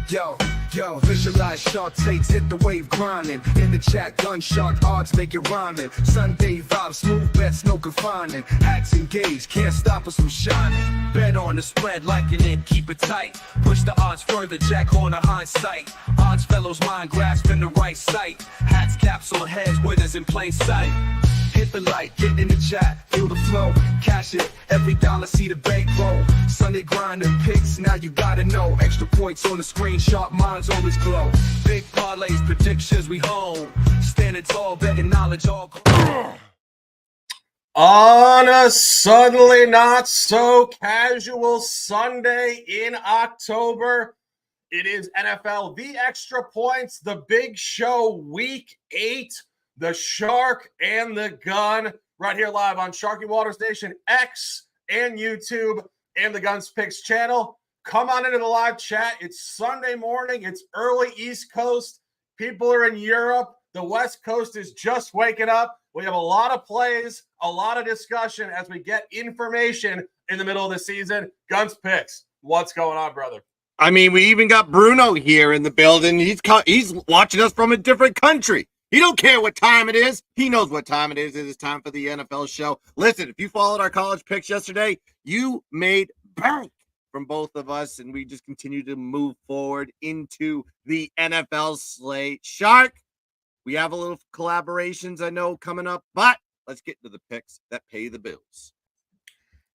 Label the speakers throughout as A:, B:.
A: Yo, visualize shark takes, hit the wave grinding. In the chat, gun shark odds make it rhyming. Sunday vibes, smooth bets, no confining. Acts engaged, can't stop us from shining. Bet on the spread, liking it, keep it tight. Push the odds further, jack on the hindsight. Odds fellows mind grasping the right sight. Hats, caps on heads, winners in plain sight. Hit the light, get in the chat, feel the flow, cash it, every dollar see the bank roll. Sunday grinding picks, now you gotta know. Extra points on the screen, sharp minds always glow. Big parlays, predictions, we home. Standing tall, betting knowledge all.
B: On a suddenly not so casual Sunday in October, it is NFL The Extra Points, the big show, week 8. The Shark and the Gun, right here live on Sharky Water Station X and YouTube and the Guns Picks channel. Come on into the live chat. It's Sunday morning. It's early East Coast. People are in Europe. The West Coast is just waking up. We have a lot of plays, a lot of discussion as we get information in the middle of the season. Guns Picks, what's going on, brother?
C: I mean, we even got Bruno here in the building. He's watching us from a different country. He don't care what time it is. He knows what time it is. It is time for the NFL show. Listen, if you followed our college picks yesterday, you made bank from both of us, and we just continue to move forward into the NFL slate. Shark, we have a little collaborations, I know, coming up, but let's get to the picks that pay the bills.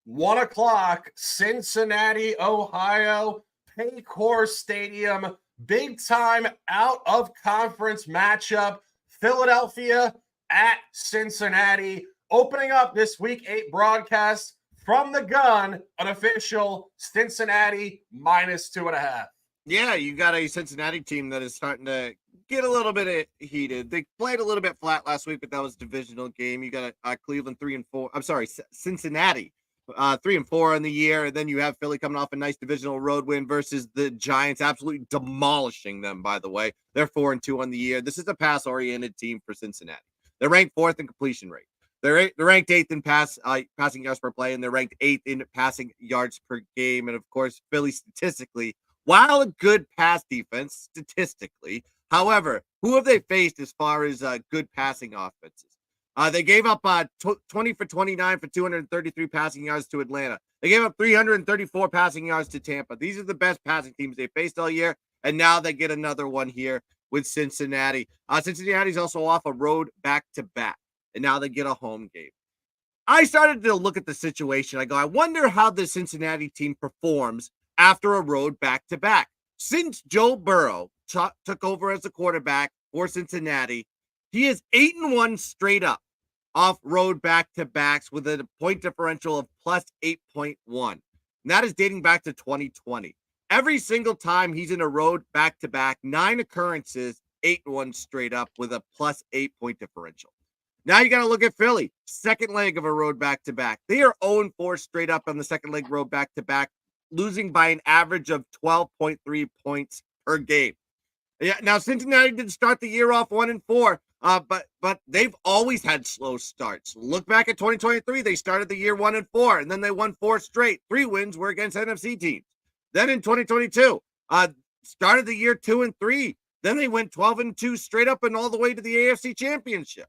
B: 1 o'clock, Cincinnati, Ohio, Paycor Stadium, big time out of conference matchup. Philadelphia at Cincinnati. Opening up this week 8 broadcast from the Gun, an official Cincinnati -2.5.
C: Yeah, you got a Cincinnati team that is starting to get a little bit heated. They played a little bit flat last week, but that was a divisional game. You got Cleveland 3-4. I'm sorry, Cincinnati 3-4 in the year, and then you have Philly coming off a nice divisional road win versus the Giants, absolutely demolishing them. By the way, they're 4-2 on the year. This is a pass-oriented team for Cincinnati. They're ranked 4th in completion rate. They're ranked 8th in passing yards per play, and they're ranked 8th in passing yards per game. And of course, Philly statistically, while a good pass defense statistically, however, who have they faced as far as good passing offenses? They gave up 20 for 29 for 233 passing yards to Atlanta. They gave up 334 passing yards to Tampa. These are the best passing teams they faced all year, and now they get another one here with Cincinnati. Cincinnati's also off a road back-to-back, and now they get a home game. I started to look at the situation. I go, I wonder how the Cincinnati team performs after a road back-to-back. Since Joe Burrow took over as the quarterback for Cincinnati, he is 8-1 straight up off road back-to-backs with a point differential of plus 8.1. And that is dating back to 2020. Every single time he's in a road back-to-back, 9 occurrences, 8-1 straight up with a plus 8-point differential. Now you got to look at Philly, second leg of a road back-to-back. They are 0-4 straight up on the second leg road back-to-back, losing by an average of 12.3 points per game. Yeah, now Cincinnati did start the year off 1-4. But they've always had slow starts. Look back at 2023, they started the year 1-4, and then they won 4 straight. 3 wins were against NFC teams. Then in 2022, started the year 2-3. Then they went 12-2 straight up and all the way to the AFC Championship.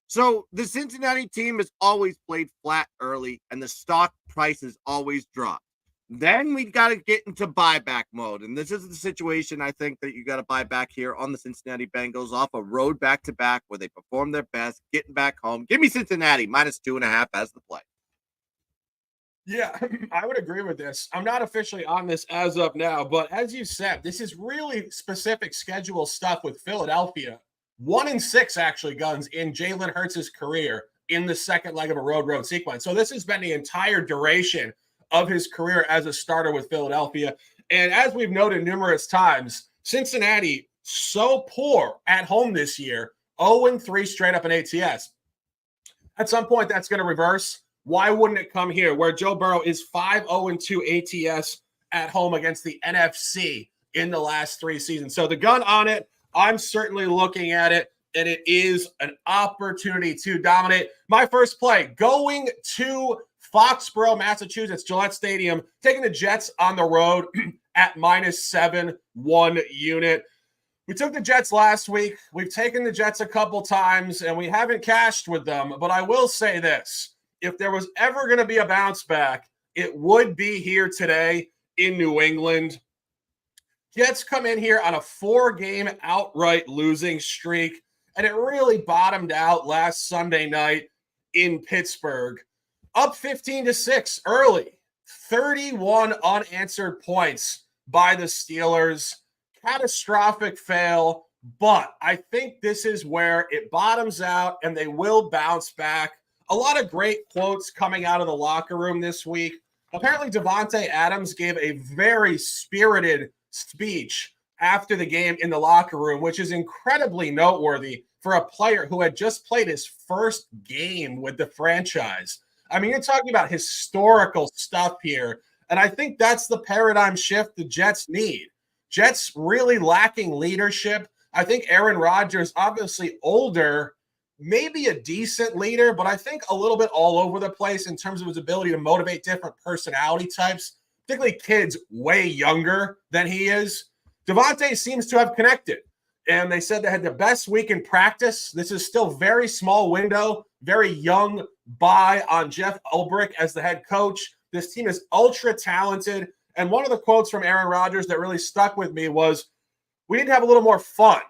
C: So the Cincinnati team has always played flat early, and the stock prices always drop. Then we got to get into buyback mode. And this is the situation I think that you got to buy back here on the Cincinnati Bengals off a road back-to-back where they perform their best, getting back home. Give me Cincinnati -2.5 as the play.
B: Yeah, I would agree with this. I'm not officially on this as of now, but as you said, this is really specific schedule stuff with Philadelphia. 1-6 actually, Guns, in Jalen Hurts' career in the second leg of a road sequence. So this has been the entire duration of his career as a starter with Philadelphia. And as we've noted numerous times, Cincinnati so poor at home this year, 0-3 straight up in ATS. At some point, that's going to reverse. Why wouldn't it come here where Joe Burrow is 5-0-2 ATS at home against the NFC in the last 3 seasons? So the Gun on it, I'm certainly looking at it, and it is an opportunity to dominate. My first play, going to Foxborough, Massachusetts, Gillette Stadium, taking the Jets on the road at -7, 1 unit. We took the Jets last week. We've taken the Jets a couple times, and we haven't cashed with them. But I will say this. If there was ever going to be a bounce back, it would be here today in New England. Jets come in here on a 4-game outright losing streak, and it really bottomed out last Sunday night in Pittsburgh. Up 15-6 early, 31 unanswered points by the Steelers. Catastrophic fail, but I think this is where it bottoms out and they will bounce back. A lot of great quotes coming out of the locker room this week. Apparently, Davante Adams gave a very spirited speech after the game in the locker room, which is incredibly noteworthy for a player who had just played his first game with the franchise. I mean, you're talking about historical stuff here, and I think that's the paradigm shift the Jets need. Jets really lacking leadership. I think Aaron Rodgers, obviously older, maybe a decent leader, but I think a little bit all over the place in terms of his ability to motivate different personality types, particularly kids way younger than he is. Davante seems to have connected, and they said they had the best week in practice. This is still very small window, very young buy on Jeff Ulbrich as the head coach. This team is ultra talented. And one of the quotes from Aaron Rodgers that really stuck with me was, we need to have a little more fun.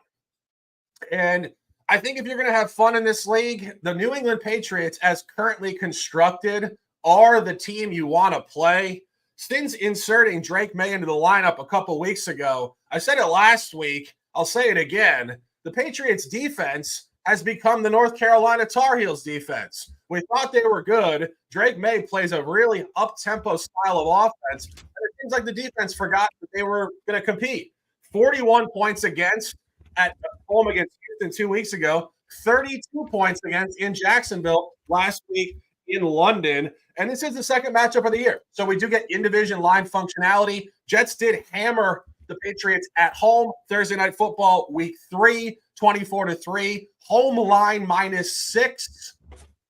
B: And I think if you're going to have fun in this league, the New England Patriots, as currently constructed, are the team you want to play. Since inserting Drake May into the lineup a couple weeks ago, I said it last week, I'll say it again, the Patriots defense has become the North Carolina Tar Heels defense. We thought they were good. Drake May plays a really up-tempo style of offense. And it seems like the defense forgot that they were going to compete. 41 points against at home against Houston 2 weeks ago. 32 points against in Jacksonville last week in London. And this is the second matchup of the year. So we do get in-division line functionality. Jets did hammer the Patriots at home Thursday Night Football week 3, 24-3. Home line -6.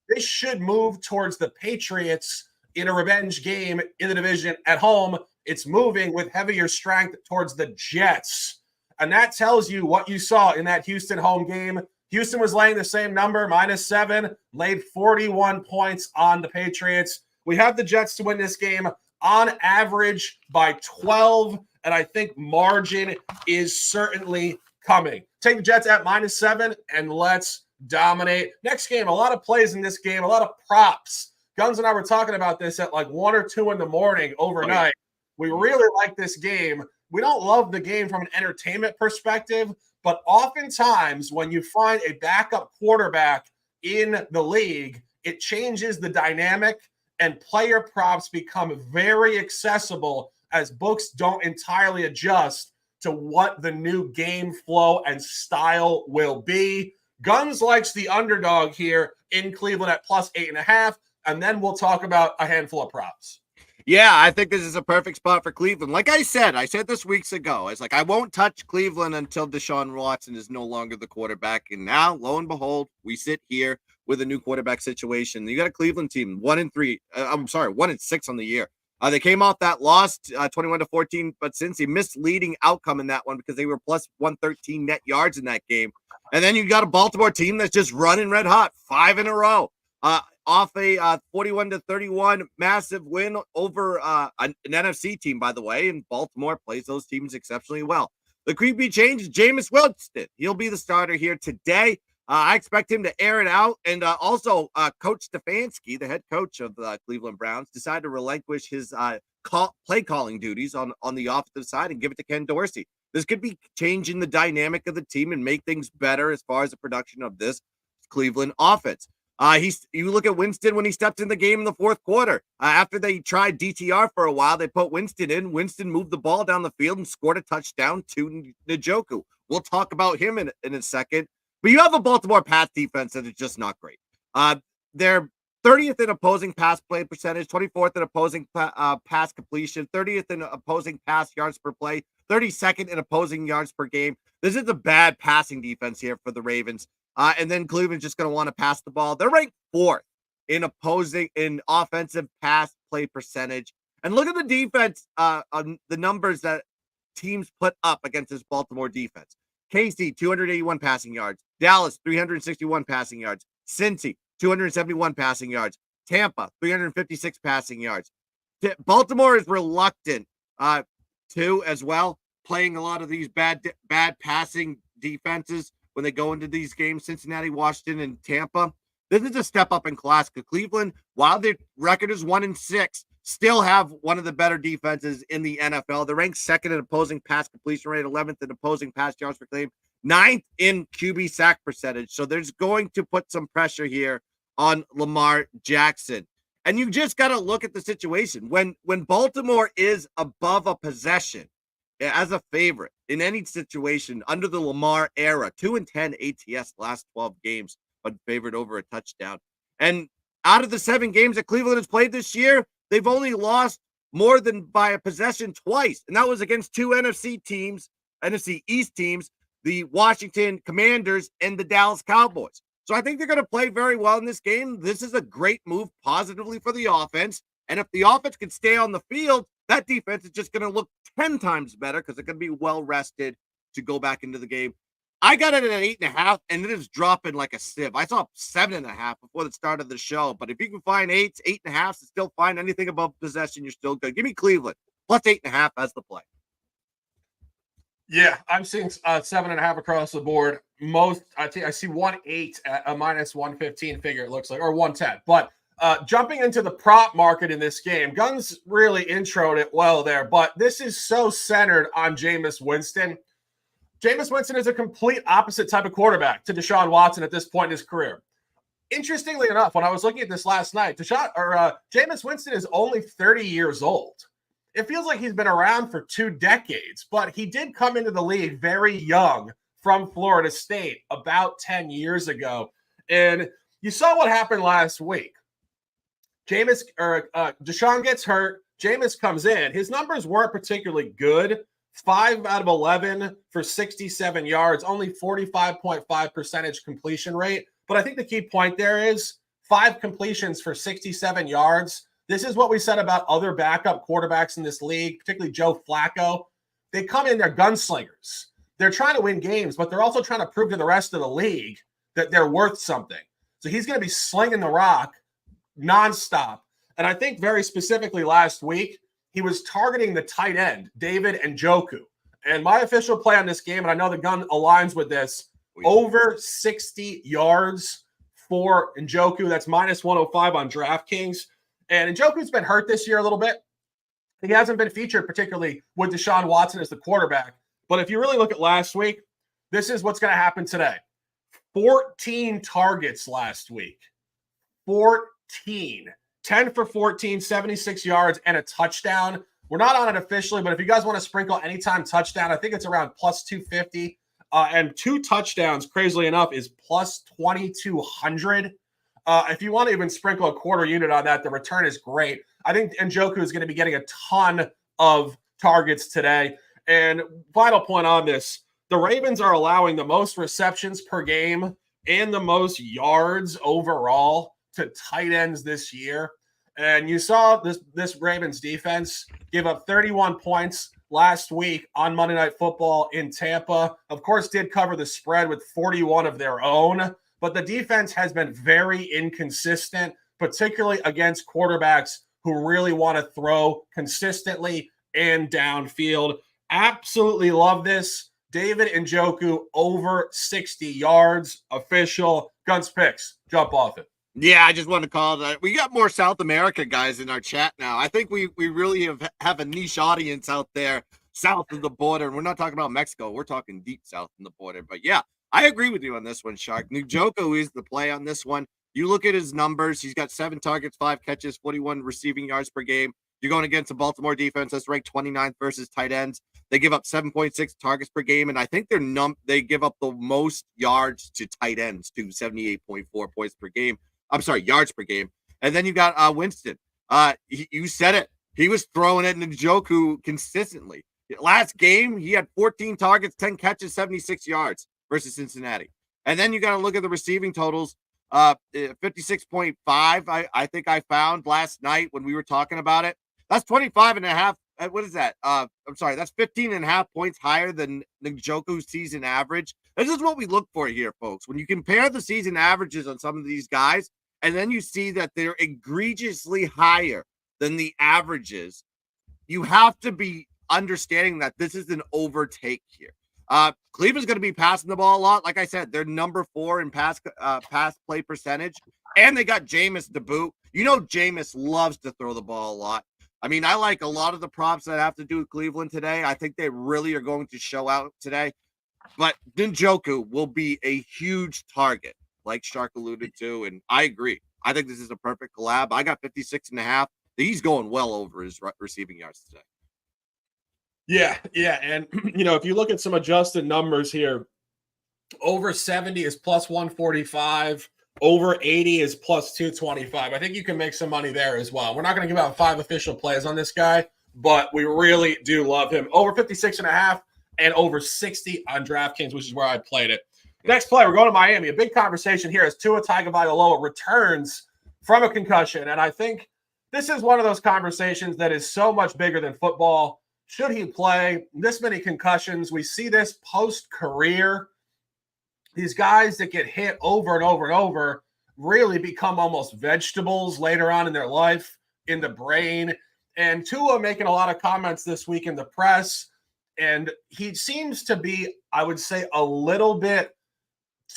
B: This should move towards the Patriots in a revenge game in the division at home. It's moving with heavier strength towards the Jets. And that tells you what you saw in that Houston home game. Houston was laying the same number, -7, laid 41 points on the Patriots. We have the Jets to win this game on average by 12, and I think margin is certainly coming. Take the Jets at -7, and let's dominate. Next game, a lot of plays in this game, a lot of props. Guns and I were talking about this at like 1 or 2 in the morning overnight. We really like this game. We don't love the game from an entertainment perspective, but oftentimes when you find a backup quarterback in the league, it changes the dynamic and player props become very accessible as books don't entirely adjust to what the new game flow and style will be. Guns likes the underdog here in Cleveland at +8.5, and then we'll talk about a handful of props.
C: Yeah, I think this is a perfect spot for Cleveland. Like I said this weeks ago. It's like, I won't touch Cleveland until Deshaun Watson is no longer the quarterback. And now, lo and behold, we sit here with a new quarterback situation. You got a Cleveland team, 1-3. 1-6 on the year. They came off that loss, 21-14, but since a misleading outcome in that one because they were plus 113 net yards in that game. And then you got a Baltimore team that's just running red hot, 5 in a row. Off a 41-31 massive win over an NFC team, by the way, and Baltimore plays those teams exceptionally well. The creepy change is Jameis Winston. He'll be the starter here today. I expect him to air it out. And also, Coach Stefanski, the head coach of the Cleveland Browns, decided to relinquish his play calling duties on the offensive side and give it to Ken Dorsey. This could be changing the dynamic of the team and make things better as far as the production of this Cleveland offense. You look at Winston when he stepped in the game in the fourth quarter. After they tried DTR for a while, they put Winston in. Winston moved the ball down the field and scored a touchdown to Njoku. We'll talk about him in a second. But you have a Baltimore pass defense that is just not great. They're 30th in opposing pass play percentage, 24th in opposing pass completion, 30th in opposing pass yards per play, 32nd in opposing yards per game. This is a bad passing defense here for the Ravens. And then Cleveland's just going to want to pass the ball. They're ranked 4th in offensive pass play percentage. And look at the defense, on the numbers that teams put up against this Baltimore defense. KC, 281 passing yards. Dallas, 361 passing yards. Cincy, 271 passing yards. Tampa, 356 passing yards. Baltimore is reluctant to as well, playing a lot of these bad passing defenses when they go into these games. Cincinnati, Washington, and Tampa. This is a step up in class. Cleveland, while their record is 1-6, still have one of the better defenses in the NFL. They're ranked second in opposing pass completion rate, 11th in opposing pass yards per game, 9th in QB sack percentage. So there's going to put some pressure here on Lamar Jackson. And you just got to look at the situation. When Baltimore is above a possession as a favorite in any situation under the Lamar era, 2-10 ATS last 12 games, but favored over a touchdown. And out of the 7 games that Cleveland has played this year, they've only lost more than by a possession twice. And that was against 2 NFC East teams, the Washington Commanders and the Dallas Cowboys. So I think they're going to play very well in this game. This is a great move positively for the offense. And if the offense can stay on the field, that defense is just going to look 10 times better because they're going to be well rested to go back into the game. I got it at 8.5, and it is dropping like a sieve. I saw 7.5 before the start of the show. But if you can find 8s, 8.5s, and still find anything above possession, you're still good. Give me Cleveland plus 8.5 as the play.
B: Yeah, I'm seeing 7.5 across the board. I see 1.8 at a minus 115 figure, it looks like, or 110. But jumping into the prop market in this game, Guns really introed it well there. But this is so centered on Jameis Winston. Jameis Winston is a complete opposite type of quarterback to Deshaun Watson at this point in his career. Interestingly enough, when I was looking at this last night, Jameis Winston is only 30 years old. It feels like he's been around for 2 decades, but he did come into the league very young from Florida State about 10 years ago. And you saw what happened last week. Deshaun gets hurt. Jameis comes in. His numbers weren't particularly good. 5 out of 11 for 67 yards, only 45.5% completion rate. But I think the key point there is 5 completions for 67 yards. This is what we said about other backup quarterbacks in this league, particularly Joe Flacco. They come in, they're gunslingers. They're trying to win games, but they're also trying to prove to the rest of the league that they're worth something. So he's going to be slinging the rock nonstop. And I think very specifically last week, he was targeting the tight end, David Njoku. And my official play on this game, and I know the Gun aligns with this, over 60 yards for Njoku. That's minus 105 on DraftKings. And Njoku's been hurt this year a little bit. He hasn't been featured particularly with Deshaun Watson as the quarterback. But if you really look at last week, this is what's going to happen today. 14 targets last week. 14. 10 for 14, 76 yards, and a touchdown. We're not on it officially, but if you guys want to sprinkle anytime touchdown, I think it's around plus 250. And 2 touchdowns, crazily enough, is plus 2,200. If you want to even sprinkle a quarter unit on that, the return is great. I think Njoku is going to be getting a ton of targets today. And final point on this, the Ravens are allowing the most receptions per game and the most yards overall to tight ends this year. And you saw this Ravens defense give up 31 points last week on Monday Night Football in Tampa. Of course, did cover the spread with 41 of their own. But the defense has been very inconsistent, particularly against quarterbacks who really want to throw consistently and downfield. Absolutely love this. David Njoku over 60 yards. Official. Guns picks. Jump off it.
C: Yeah, I just wanted to call that. We got more South America guys in our chat now. I think we really have a niche audience out there south of the border. And we're not talking about Mexico. We're talking deep south of the border. But yeah, I agree with you on this one, Shark. Njoku is the play on this one. You look at his numbers. He's got 7 targets, 5 catches, 41 receiving yards per game. You're going against a Baltimore defense that's ranked 29th versus tight ends. They give up 7.6 targets per game, and I think they give up the most yards to tight ends, to 78.4 points per game. I'm sorry, yards per game. And then you got Winston. You said it. He was throwing it in Njoku consistently. Last game, he had 14 targets, 10 catches, 76 yards versus Cincinnati. And then you got to look at the receiving totals. 56.5, I think I found last night when we were talking about it. That's 25 and a half. What is that? I'm sorry. That's 15 and a half points higher than Njoku's season average. This is what we look for here, folks. When you compare the season averages on some of these guys, and then you see that they're egregiously higher than the averages, you have to be understanding that this is an overtake here. Cleveland's going to be passing the ball a lot. Like I said, they're number 4 in pass play percentage, and they got Jameis to boot. You know, Jameis loves to throw the ball a lot. I mean, I like a lot of the props that have to do with Cleveland today. I think they really are going to show out today. But Njoku will be a huge target, like Shark alluded to, and I agree. I think this is a perfect collab. I got 56 and a half. He's going well over his receiving yards today.
B: Yeah. And, if you look at some adjusted numbers here, over 70 is plus 145. Over 80 is plus 225. I think you can make some money there as well. We're not going to give out 5 official plays on this guy, but we really do love him. Over 56 and a half and over 60 on DraftKings, which is where I played it. Next play, we're going to Miami. A big conversation here as Tua Tagovailoa returns from a concussion. And I think this is one of those conversations that is so much bigger than football. Should he play? This many concussions. We see this post-career. These guys that get hit over and over and over really become almost vegetables later on in their life, in the brain. And Tua making a lot of comments this week in the press. And he seems to be, I would say, a little bit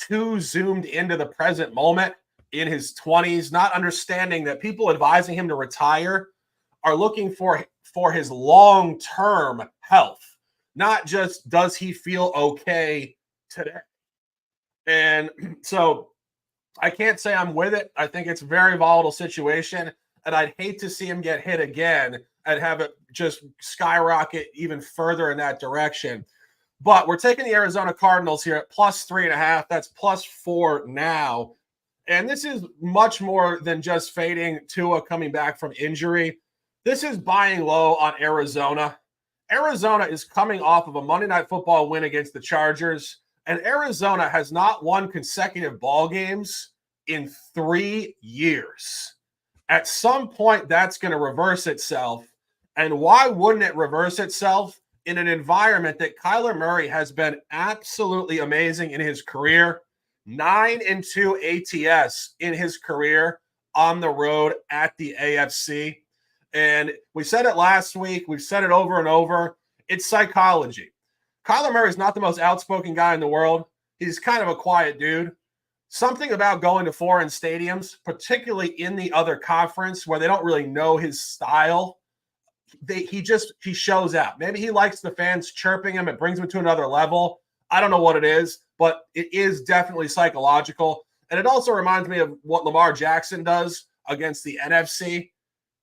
B: too zoomed into the present moment in his 20s, not understanding that people advising him to retire are looking for his long-term health, not just does he feel okay today. And so I can't say I'm with it. I think it's a very volatile situation, and I'd hate to see him get hit again and have it just skyrocket even further in that direction. But we're taking the Arizona Cardinals here at plus 3.5. That's plus 4 now. And this is much more than just fading Tua coming back from injury. This is buying low on Arizona. Arizona is coming off of a Monday Night Football win against the Chargers. And Arizona has not won consecutive ball games in 3 years. At some point, that's going to reverse itself. And why wouldn't it reverse itself in an environment that Kyler Murray has been absolutely amazing in his career? 9-2 ATS in his career on the road at the AFC. And we said it last week. We've said it over and over. It's psychology. Kyler Murray is not the most outspoken guy in the world. He's kind of a quiet dude. Something about going to foreign stadiums, particularly in the other conference where they don't really know his style, he shows out. Maybe he likes the fans chirping him. It brings him to another level. I don't know what it is, but it is definitely psychological. And it also reminds me of what Lamar Jackson does against the NFC.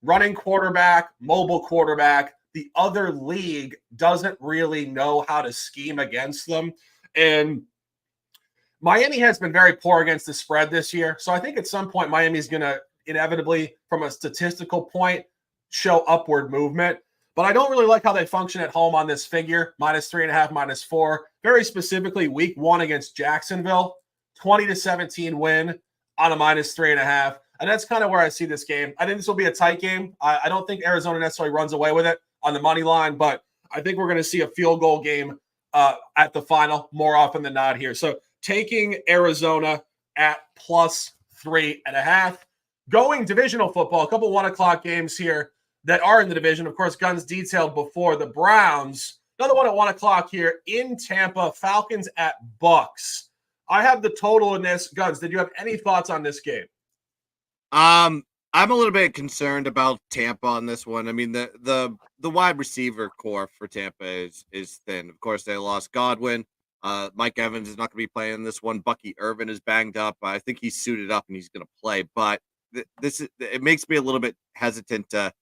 B: Running quarterback, mobile quarterback. The other league doesn't really know how to scheme against them. And Miami has been very poor against the spread this year. So I think at some point Miami's going to inevitably, from a statistical point, show upward movement. But I don't really like how they function at home on this figure, minus 3.5, minus 4. Very specifically, week 1 against Jacksonville, 20-17 win on a minus 3.5. And that's kind of where I see this game. I think this will be a tight game. I don't think Arizona necessarily runs away with it on the money line, but I think we're going to see a field goal game at the final more often than not here. So taking Arizona at plus 3.5. Going divisional football, a couple 1 o'clock games here that are in the division. Of course, Guns detailed before the Browns. Another one at 1 o'clock here in Tampa, Falcons at Bucks. I have the total in this. Guns, did you have any thoughts on this game?
C: I'm a little bit concerned about Tampa on this one. I mean, the wide receiver core for Tampa is thin. Of course, they lost Godwin. Mike Evans is not going to be playing this one. Bucky Irvin is banged up. I think he's suited up and he's going to play. But it makes me a little bit hesitant to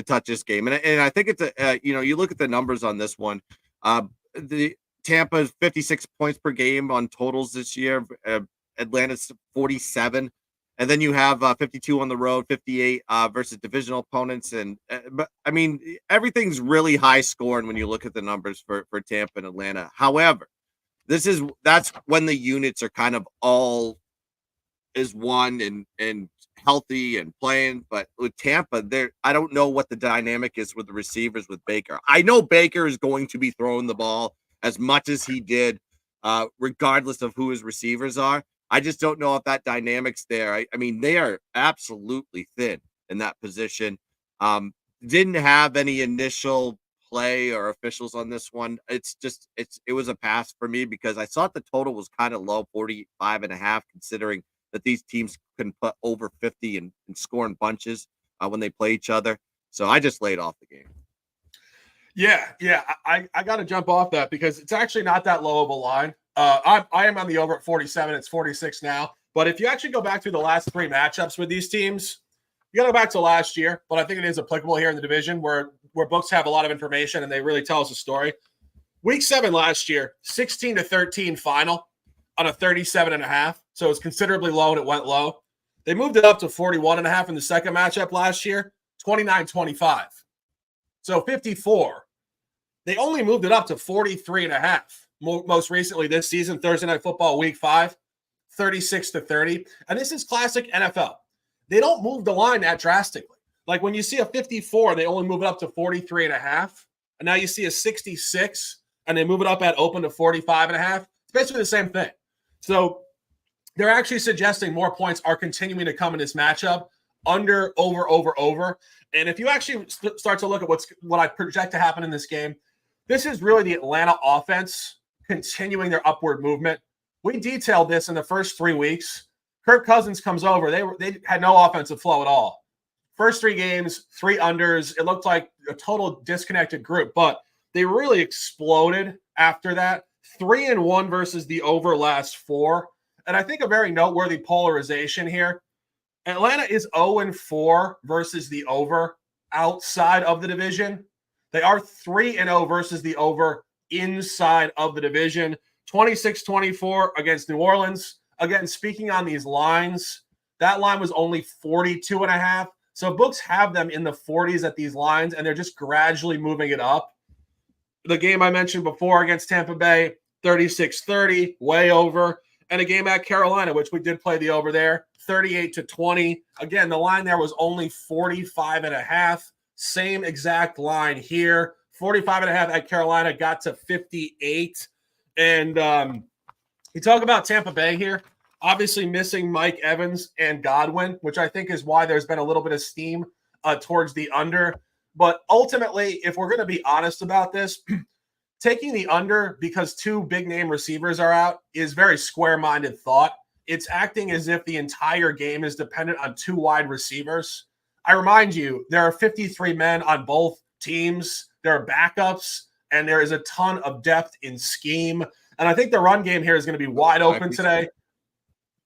C: touch this game. And I think it's you look at the numbers on this one. The Tampa is 56 points per game on totals this year. Atlanta's 47. And then you have 52 on the road, 58 versus divisional opponents. And but I mean, everything's really high scoring when you look at the numbers for Tampa and Atlanta. However, that's when the units are kind of all is one and healthy and playing. But with Tampa, I don't know what the dynamic is with the receivers with Baker. I know Baker is going to be throwing the ball as much as he did, regardless of who his receivers are. I just don't know if that dynamic's there. I mean, they are absolutely thin in that position. Didn't have any initial play or officials on this one. It was a pass for me because I thought the total was kind of low, 45.5, considering that these teams can put over 50 and score in bunches when they play each other. So I just laid off the game.
B: Yeah. I got to jump off that because it's actually not that low of a line. I am on the over at 47. It's 46 now. But if you actually go back through the last 3 matchups with these teams, you got to go back to last year. But I think it is applicable here in the division where books have a lot of information and they really tell us a story. Week 7 last year, 16-13 final on a 37.5. So it's considerably low and it went low. They moved it up to 41.5 in the second matchup last year, 29-25. So 54. They only moved it up to 43.5. Most recently this season, Thursday Night Football, Week 5, 36-30. And this is classic NFL. They don't move the line that drastically. Like when you see a 54, they only move it up to 43.5. And now you see a 66, and they move it up at open to 45.5. It's basically the same thing. So they're actually suggesting more points are continuing to come in this matchup, under, over. And if you actually start to look at what I project to happen in this game, this is really the Atlanta offense continuing their upward movement. We detailed this in the first 3 weeks. Kirk Cousins comes over. They had no offensive flow at all. First 3 games, 3 unders. It looked like a total disconnected group, but they really exploded after that. 3-1 versus the over last 4. And I think a very noteworthy polarization here. Atlanta is 0-4 versus the over outside of the division. They are 3-0 versus the over inside of the division. 26-24 against New Orleans. Again, speaking on these lines, that line was only 42.5. So books have them in the 40s at these lines, and they're just gradually moving it up. The game I mentioned before against Tampa Bay, 36-30, way over. And a game at Carolina, which we did play the over there, 38-20. Again, the line there was only 45.5. Same exact line here. 45.5 at Carolina got to 58. And you talk about Tampa Bay here, obviously missing Mike Evans and Godwin, which I think is why there's been a little bit of steam towards the under. But ultimately, if we're going to be honest about this, taking the under because 2 big-name receivers are out is very square-minded thought. It's acting as if the entire game is dependent on 2 wide receivers. I remind you, there are 53 men on both teams. There are backups, and there is a ton of depth in scheme. And I think the run game here is going to be wide open today.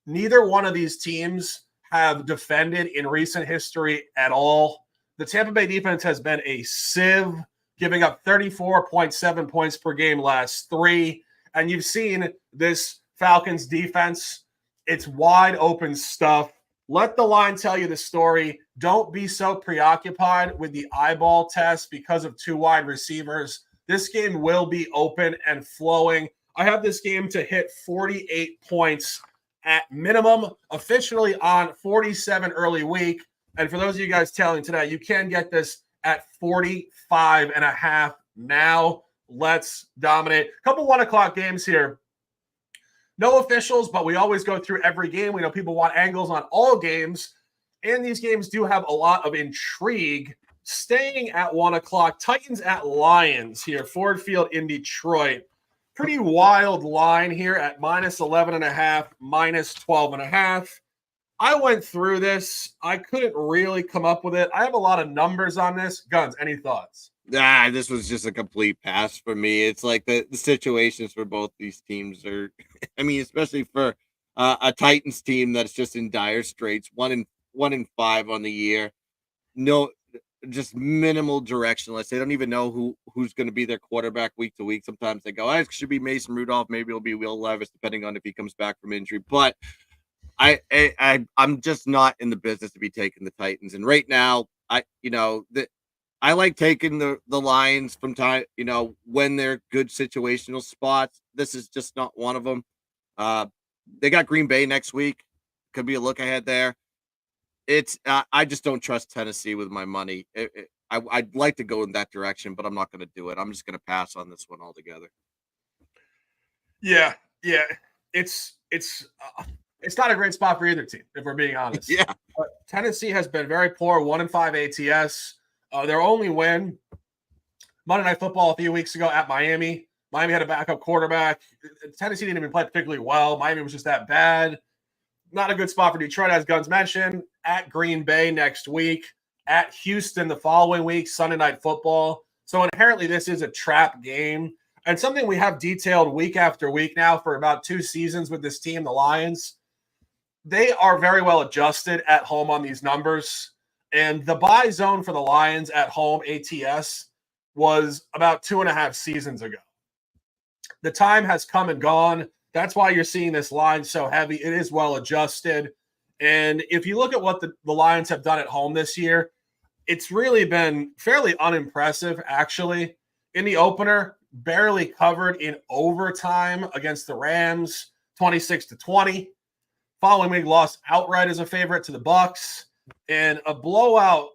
B: Neither one of these teams have defended in recent history at all. The Tampa Bay defense has been a sieve, giving up 34.7 points per game last 3. And you've seen this Falcons defense. It's wide open stuff. Let the line tell you the story. Don't be so preoccupied with the eyeball test because of 2 wide receivers. This game will be open and flowing. I have this game to hit 48 points at minimum, officially on 47 early week. And for those of you guys tailing today, you can get this at 45.5 now. Let's dominate. A couple 1 o'clock games here. No officials, but we always go through every game. We know people want angles on all games, and these games do have a lot of intrigue. Staying at 1 o'clock, Titans at Lions here, Ford Field in Detroit. Pretty wild line here at -11.5, -12.5. I went through this. I couldn't really come up with it. I have a lot of numbers on this. Guns, any thoughts?
C: This was just a complete pass for me. It's like the situations for both these teams are, I mean, especially for a Titans team that's just in dire straits, 1-5 on the year. No, just minimal directionless. They don't even know who's going to be their quarterback week to week. Sometimes they go, it should be Mason Rudolph. Maybe it'll be Will Levis, depending on if he comes back from injury. But I'm just not in the business to be taking the Titans. And right now, I like taking the Lions from time, when they're good situational spots. This is just not one of them. They got Green Bay next week. Could be a look ahead there. It's I just don't trust Tennessee with my money. I'd like to go in that direction, but I'm not going to do it. I'm just going to pass on this one altogether.
B: Yeah, yeah. It's not a great spot for either team, if we're being honest.
C: Yeah.
B: But Tennessee has been very poor, 1-5 ATS. Their only win, Monday Night Football a few weeks ago at Miami. Miami had a backup quarterback. Tennessee didn't even play particularly well. Miami was just that bad. Not a good spot for Detroit, as Guns mentioned. At Green Bay next week. At Houston the following week, Sunday Night Football. So inherently, this is a trap game. And something we have detailed week after week now for about 2 seasons with this team, the Lions. They are very well adjusted at home on these numbers. And the buy zone for the Lions at home, ATS, was about 2.5 seasons ago. The time has come and gone. That's why you're seeing this line so heavy. It is well adjusted. And if you look at what the Lions have done at home this year, it's really been fairly unimpressive, actually. In the opener, barely covered in overtime against the Rams, 26-20. Following week, lost outright as a favorite to the Bucs. And a blowout,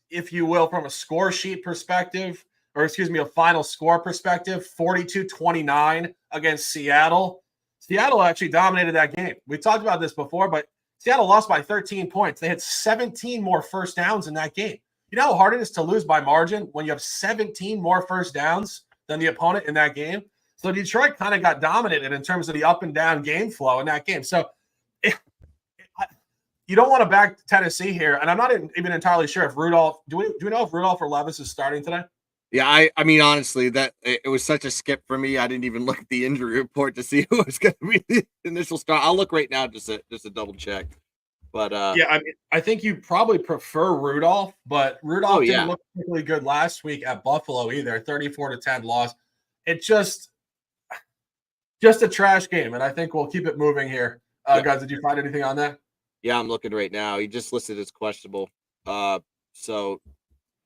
B: if you will, from a score sheet perspective, or excuse me, a final score perspective, 42-29 against Seattle. Seattle actually dominated that game. We talked about this before, but Seattle lost by 13 points. They had 17 more first downs in that game. You know how hard it is to lose by margin when you have 17 more first downs than the opponent in that game? So Detroit kind of got dominated in terms of the up and down game flow in that game. So you don't want to back Tennessee here. And I'm not even entirely sure if Rudolph – do we know if Rudolph or Levis is starting today?
C: Yeah, I mean, honestly, that it was such a skip for me. I didn't even look at the injury report to see who was going to be the initial start. I'll look right now just to double check. But
B: yeah, I mean, I think you probably prefer Rudolph, but Rudolph didn't look particularly good last week at Buffalo either. 34-10 loss. It's just a trash game, and I think we'll keep it moving here. Guys, did you find anything on that?
C: Yeah, I'm looking right now. He just listed as questionable.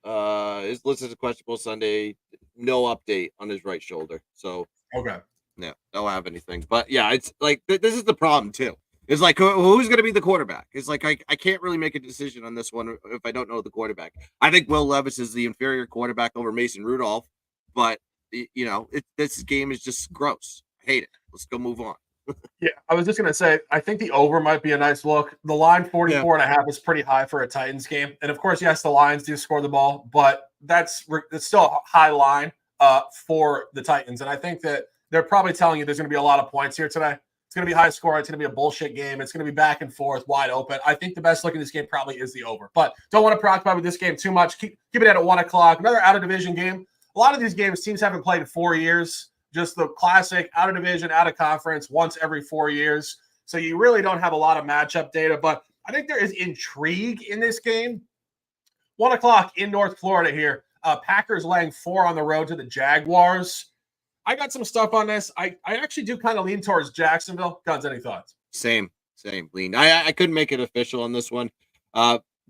C: Is listed as questionable Sunday. No update on his right shoulder. So
B: okay,
C: yeah, don't have anything. But yeah, it's like this is the problem too. It's like who's going to be the quarterback? It's like I can't really make a decision on this one if I don't know the quarterback. I think Will Levis is the inferior quarterback over Mason Rudolph, but you know this game is just gross. I hate it. Let's go move on.
B: Yeah, I was just going to say, I think the over might be a nice look. The line 44.5 is pretty high for a Titans game. And of course, yes, the Lions do score the ball, but that's still a high line for the Titans. And I think that they're probably telling you there's going to be a lot of points here today. It's going to be high score. It's going to be a bullshit game. It's going to be back and forth, wide open. I think the best look in this game probably is the over. But don't want to preoccupy with this game too much. Keep it at 1 o'clock. Another out-of-division game. A lot of these games, teams haven't played in 4 years. Just the classic out of division, out of conference once every 4 years. So you really don't have a lot of matchup data, but I think there is intrigue in this game. 1 o'clock in North Florida here. Packers laying 4 on the road to the Jaguars. I got some stuff on this. I actually do kind of lean towards Jacksonville. Guns, any thoughts?
C: Same lean. I couldn't make it official on this one.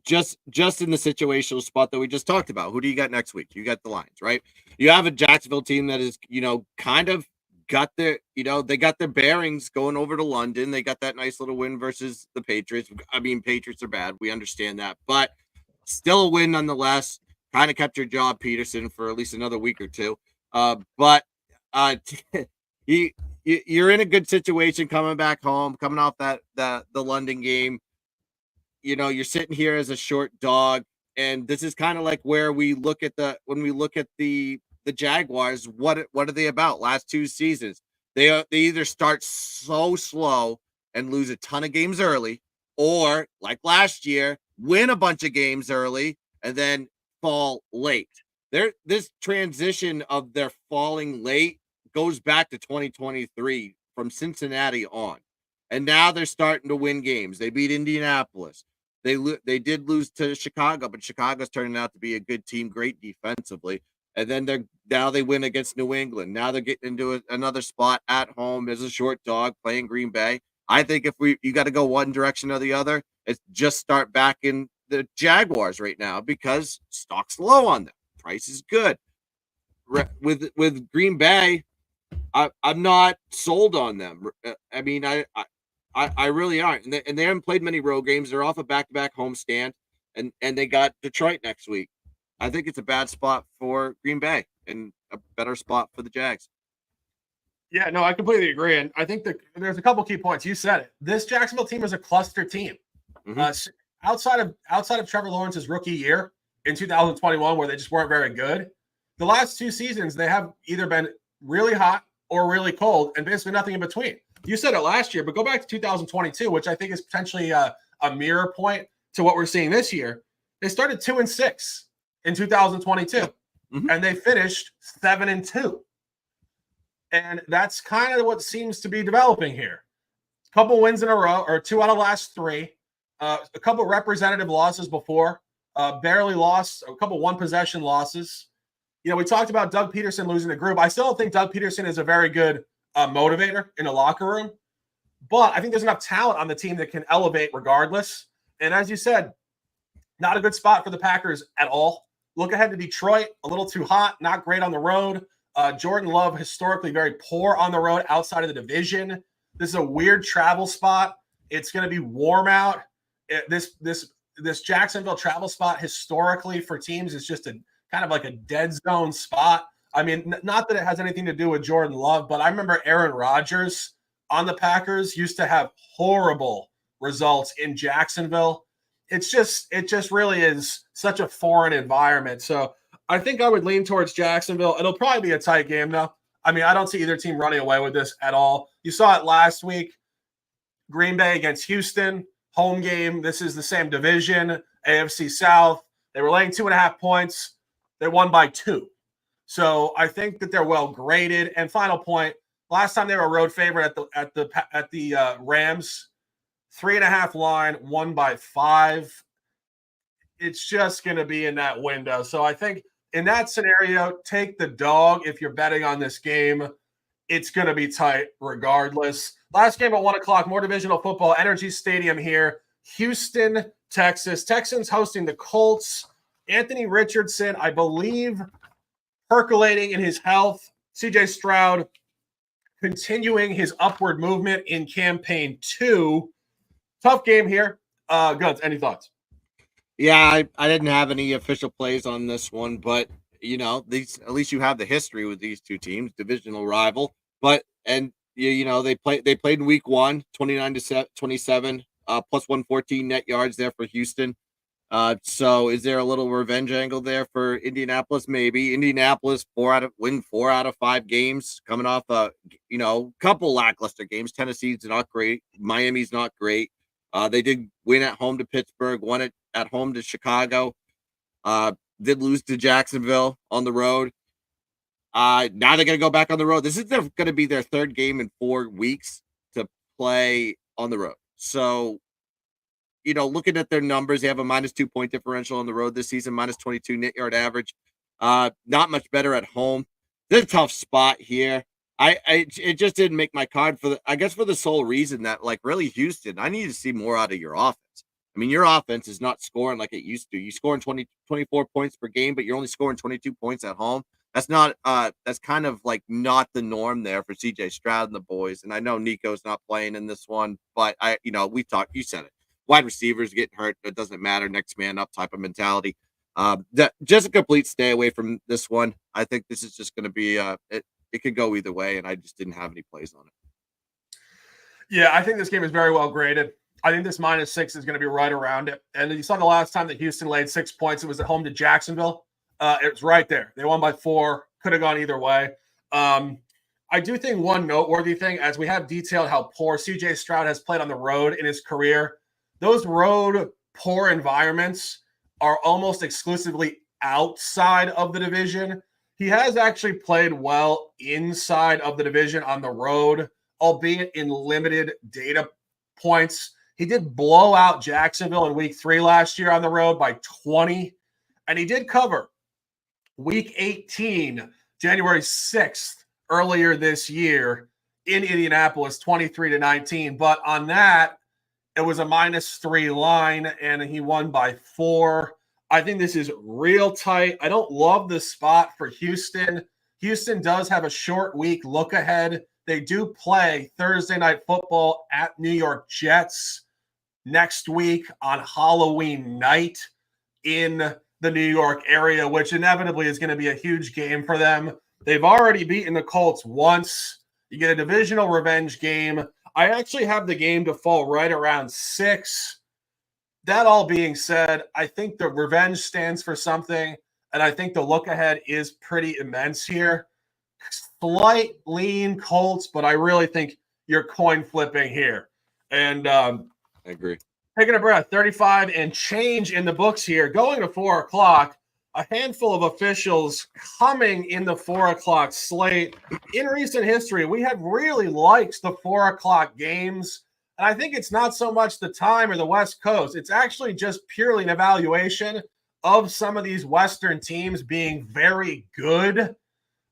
C: Just in the situational spot that we just talked about. Who do you got next week? You got the Lions, right? You have a Jacksonville team that is, kind of got their, they got their bearings going over to London. They got that nice little win versus the Patriots. I mean, Patriots are bad. We understand that, but still a win nonetheless. Kind of kept your job, Peterson, for at least another week or two. But you're in a good situation coming back home, coming off the London game. You're sitting here as a short dog, and this is kind of like where we look at the Jaguars. What are they about? Last 2 seasons, they either start so slow and lose a ton of games early, or like last year, win a bunch of games early and then fall late. This transition of their falling late goes back to 2023 from Cincinnati on, and now they're starting to win games. They beat Indianapolis. They did lose to Chicago, but Chicago's turning out to be a good team, great defensively. And then they win against New England. Now they're getting into another spot at home as a short dog playing Green Bay. I think if you got to go one direction or the other, it's just start backing the Jaguars right now because stock's low on them. Price is good. With Green Bay, I'm not sold on them. I mean, I really aren't. And they haven't played many road games. They're off a back-to-back homestand, and they got Detroit next week. I think it's a bad spot for Green Bay and a better spot for the Jags.
B: Yeah, no, I completely agree. And I think that there's a couple key points. You said it. This Jacksonville team is a cluster team.
C: Mhm.
B: Outside of Trevor Lawrence's rookie year in 2021, where they just weren't very good, the last two seasons they have either been really hot or really cold, and basically nothing in between. You said it last year, but go back to 2022, which I think is potentially a mirror point to what we're seeing this year. They started 2-6 in 2022,
C: Mhm.
B: and they finished 7-2. And that's kind of what seems to be developing here. A couple wins in a row, or 2 out of the last 3. A couple representative losses before. Barely lost. A couple one-possession losses. You know, we talked about Doug Peterson losing the group. I still don't think Doug Peterson is a very good motivator in the locker room. But I think there's enough talent on the team that can elevate regardless. And as you said, not a good spot for the Packers at all. Look ahead to Detroit, a little too hot, not great on the road. Jordan Love, historically very poor on the road outside of the division. This is a weird travel spot. It's going to be warm out. This Jacksonville travel spot historically for teams is just a kind of like a dead zone spot. I mean, not that it has anything to do with Jordan Love, but I remember Aaron Rodgers on the Packers used to have horrible results in Jacksonville. It just really is such a foreign environment. So I think I would lean towards Jacksonville. It'll probably be a tight game, though. I mean, I don't see either team running away with this at all. You saw it last week. Green Bay against Houston, home game. This is the same division, AFC South. They were laying 2.5 points. They won by 2. So I think that they're well graded. And final point: last time they were a road favorite at the Rams, 3.5 line, won by 5. It's just going to be in that window. So I think in that scenario, take the dog if you're betting on this game. It's going to be tight regardless. Last game at 1 o'clock, more divisional football, Energy Stadium here. Houston, Texas. Texans hosting the Colts. Anthony Richardson, I believe, percolating in his health. CJ Stroud continuing his upward movement in campaign 2. Tough game here. Guns, any thoughts?
C: Yeah, I didn't have any official plays on this one, but these, at least you have the history with these two teams, divisional rival. But they played in week 1, 29-27, plus 114 net yards there for Houston. So is there a little revenge angle there for Indianapolis? Maybe. Indianapolis 4 out of 5 games, coming off a couple lackluster games. Tennessee's not great. Miami's not great. They did win at home to Pittsburgh, won it at home to Chicago. Did lose to Jacksonville on the road. Now they're going to go back on the road. This is going to be their 3rd game in 4 weeks to play on the road. So, looking at their numbers, they have a -2 point differential on the road this season, -22 net yard average. Not much better at home. They're a tough spot here. It just didn't make my card for the sole reason that, like, really, Houston, I need to see more out of your offense. I mean, your offense is not scoring like it used to. You scoring 24 points per game, but you're only scoring 22 points at home. That's not that's kind of like not the norm there for CJ Stroud and the boys. And I know Nico's not playing in this one, but we talked, you said it. Wide receivers getting hurt, it doesn't matter, next man up type of mentality. Just a complete stay away from this one. I think this is just going to be it could go either way, and I just didn't have any plays on it.
B: Yeah, I think this game is very well graded. I think this -6 is going to be right around it. And you saw the last time that Houston laid 6 points, it was at home to Jacksonville. It was right there. They won by 4. Could have gone either way. I do think one noteworthy thing, as we have detailed how poor CJ Stroud has played on the road in his career, those road poor environments are almost exclusively outside of the division. He has actually played well inside of the division on the road, albeit in limited data points. He did blow out Jacksonville in week 3 last year on the road by 20. And he did cover week 18, January 6th, earlier this year in Indianapolis, 23-19. But on that, it was a -3 line, and he won by 4. I think this is real tight. I don't love the spot for Houston. Houston does have a short week look ahead They do play Thursday Night Football at New York Jets next week on Halloween night in the New York area, which inevitably is going to be a huge game for them. They've already beaten the Colts once. You get a divisional revenge game. I actually have the game to fall right around 6. That all being said, I think the revenge stands for something, and I think the look ahead is pretty immense here. Slight lean Colts, but I really think you're coin flipping here. And
C: I agree.
B: Taking a breath, 35 and change in the books here. Going to 4 o'clock, a handful of officials coming in the 4 o'clock slate. In recent history, we have really liked the 4 o'clock games. And I think it's not so much the time or the West Coast. It's actually just purely an evaluation of some of these Western teams being very good.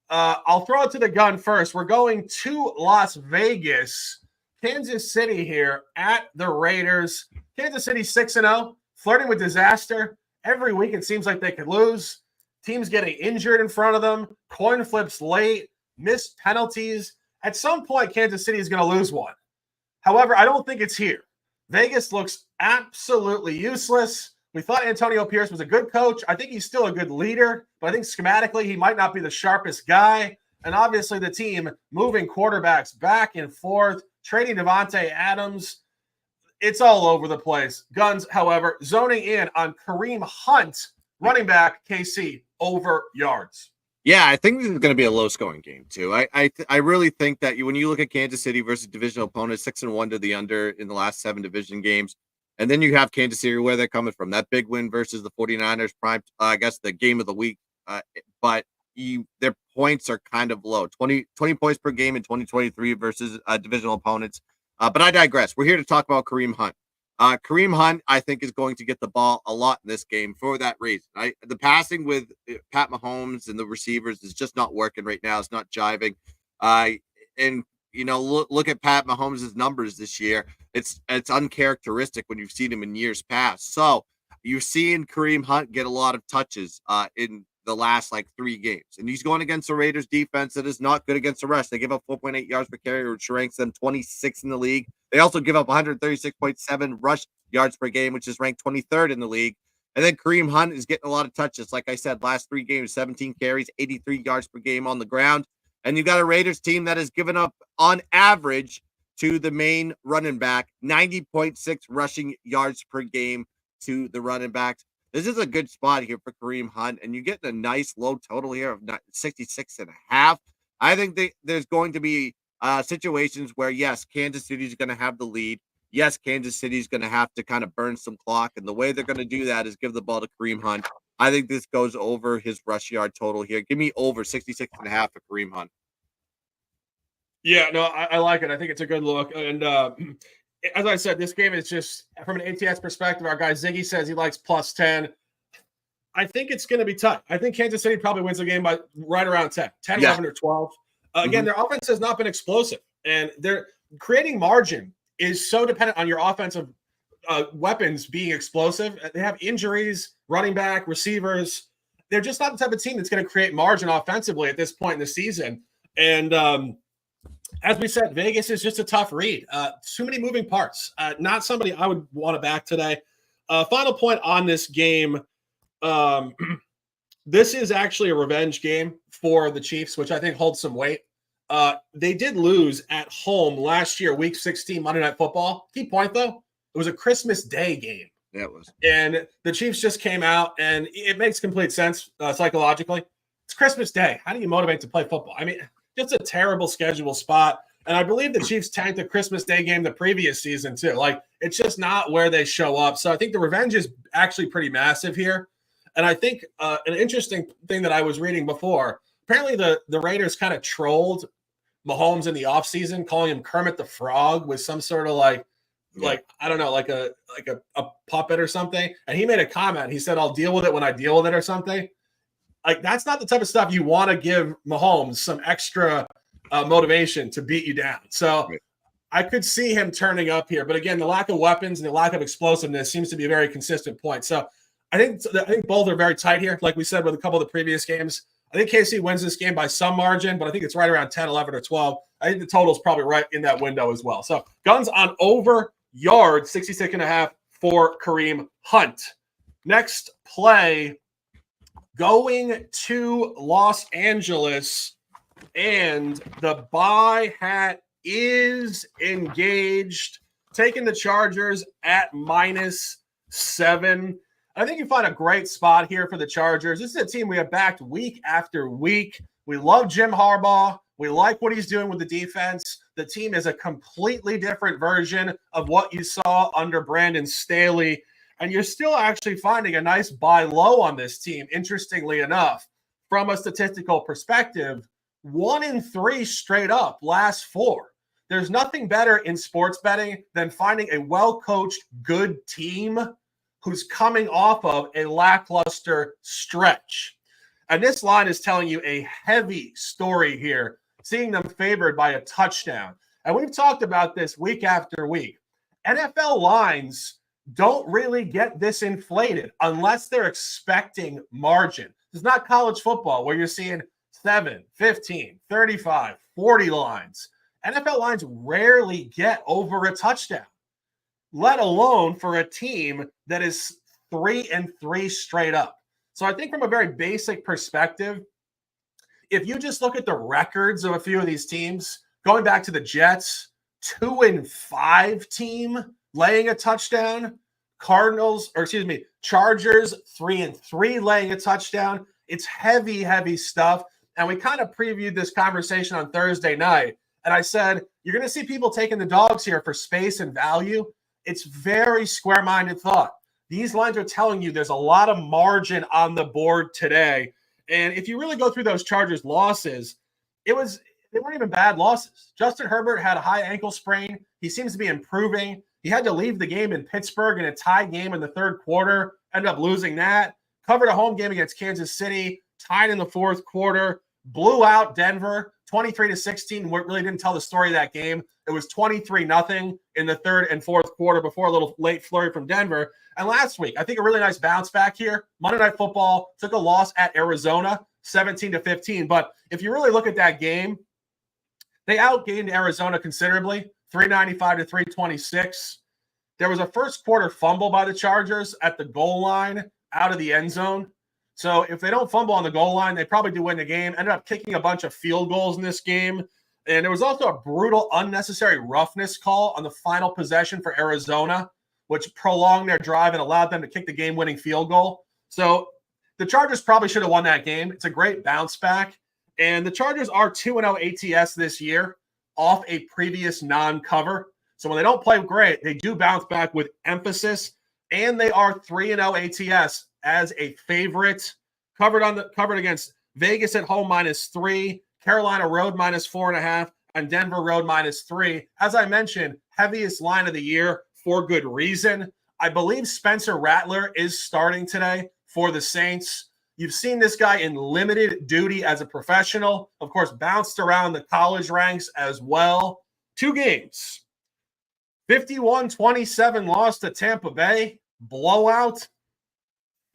B: I'll throw it to the gun first. We're going to Las Vegas, Kansas City here at the Raiders. Kansas City 6-0, flirting with disaster. Every week it seems like they could lose. Teams getting injured in front of them, coin flips late, missed penalties. At some point, Kansas City is going to lose one. However, I don't think it's here. Vegas looks absolutely useless. We thought Antonio Pierce was a good coach. I think he's still a good leader, but I think schematically he might not be the sharpest guy. And obviously the team moving quarterbacks back and forth, trading Devontae Adams. It's all over the place. Guns, however, zoning in on Kareem Hunt, running back, KC, over yards.
C: Yeah, I think this is going to be a low-scoring game too. I really think that when you look at Kansas City versus divisional opponents, 6-1 to the under in the last 7 division games, and then you have Kansas City where they're coming from. That big win versus the 49ers, prime, I guess the game of the week, but their points are kind of low, 20 points per game in 2023 versus divisional opponents. But I digress. We're here to talk about Kareem Hunt. Kareem Hunt, I think, is going to get the ball a lot in this game for that reason. The passing with Pat Mahomes and the receivers is just not working right now. It's not jiving. And look at Pat Mahomes' numbers this year. It's uncharacteristic when you've seen him in years past. So you're seeing Kareem Hunt get a lot of touches in the last 3 games, and he's going against the Raiders defense that is not good against the rush. They give up 4.8 yards per carry, which ranks them 26 in the league. They also give up 136.7 rush yards per game, which is ranked 23rd in the league. And then Kareem Hunt is getting a lot of touches. Like I said, last 3 games, 17 carries, 83 yards per game on the ground. And you got a Raiders team that has given up on average to the main running back 90.6 rushing yards per game to the running backs. This is a good spot here for Kareem Hunt, and you're getting a nice low total here of 66.5. I think there's going to be situations where, yes, Kansas City is going to have the lead. Yes, Kansas City is going to have to kind of burn some clock, and the way they're going to do that is give the ball to Kareem Hunt. I think this goes over his rush yard total here. Give me over 66.5 for Kareem Hunt.
B: Yeah, no, I like it. I think it's a good look. And as I said, this game is just, from an ATS perspective, our guy Ziggy says he likes plus 10. I think it's going to be tough. I think Kansas City probably wins the game by right around 10, 11, or 12. Again, their offense has not been explosive, and they're creating margin is so dependent on your offensive weapons being explosive. They have injuries, running back, receivers. They're just not the type of team that's going to create margin offensively at this point in the season. And as we said, Vegas is just a tough read. Too many moving parts. Not somebody I would want to back today. Final point on this game. This is actually a revenge game for the Chiefs, which I think holds some weight. They did lose at home last year, Week 16, Monday Night Football. Key point, though, it was a Christmas Day game.
C: Yeah, it was.
B: And the Chiefs just came out, and it makes complete sense psychologically. It's Christmas Day. How do you motivate to play football? I mean, just a terrible schedule spot. And I believe the Chiefs tanked the Christmas Day game the previous season, too. It's just not where they show up. So I think the revenge is actually pretty massive here. And I think an interesting thing that I was reading before, apparently the Raiders kind of trolled Mahomes in the offseason, calling him Kermit the Frog with some sort of I don't know, like a puppet or something. And he made a comment. He said, "I'll deal with it when I deal with it," or something. That's not the type of stuff you want to give Mahomes some extra motivation to beat you down. So I could see him turning up here. But again, the lack of weapons and the lack of explosiveness seems to be a very consistent point. So I think both are very tight here. Like we said with a couple of the previous games, I think KC wins this game by some margin, but I think it's right around 10, 11, or 12. I think the total is probably right in that window as well. So Guns on over yards, 66.5 for Kareem Hunt. Next play, going to Los Angeles, and the buy hat is engaged, taking the Chargers at -7. I think you find a great spot here for the Chargers. This is a team we have backed week after week. We love Jim Harbaugh. We like what he's doing with the defense. The team is a completely different version of what you saw under Brandon Staley. And you're still actually finding a nice buy low on this team, interestingly enough. From a statistical perspective, 1-3 straight up last 4. There's nothing better in sports betting than finding a well-coached, good team who's coming off of a lackluster stretch. And this line is telling you a heavy story here, seeing them favored by a touchdown. And we've talked about this week after week. NFL lines don't really get this inflated unless they're expecting margin. It's not college football where you're seeing 7, 15, 35, 40 lines. NFL lines rarely get over a touchdown, let alone for a team that is 3-3 straight up. So I think from a very basic perspective, if you just look at the records of a few of these teams, going back to the Jets, 2-5 team laying a touchdown, Chargers 3-3 laying a touchdown. It's heavy, heavy stuff. And we kind of previewed this conversation on Thursday night. And I said, you're going to see people taking the dogs here for space and value. It's very square-minded thought. These lines are telling you there's a lot of margin on the board today. And if you really go through those Chargers losses, they weren't even bad losses. Justin Herbert had a high ankle sprain. He seems to be improving. He had to leave the game in Pittsburgh in a tie game in the third quarter, ended up losing that. Covered a home game against Kansas City, tied in the fourth quarter, blew out Denver 23-16. Really didn't tell the story of that game. It was 23-0 in the third and fourth quarter before a little late flurry from Denver. And last week, I think a really nice bounce back here. Monday Night Football took a loss at Arizona, 17-15. But if you really look at that game, they outgained Arizona considerably, 395-326. There was a first quarter fumble by the Chargers at the goal line out of the end zone. So if they don't fumble on the goal line, they probably do win the game. Ended up kicking a bunch of field goals in this game. And there was also a brutal, unnecessary roughness call on the final possession for Arizona, which prolonged their drive and allowed them to kick the game-winning field goal. So the Chargers probably should have won that game. It's a great bounce back. And the Chargers are 2-0 ATS this year off a previous non-cover. So when they don't play great, they do bounce back with emphasis. And they are 3-0 ATS as a favorite. Covered against Vegas at home -3, Carolina road -4.5, and Denver road -3. As I mentioned, heaviest line of the year for good reason. I believe Spencer Rattler is starting today for the Saints. You've seen this guy in limited duty as a professional. Of course, bounced around the college ranks as well. 2 games. 51-27 loss to Tampa Bay. Blowout.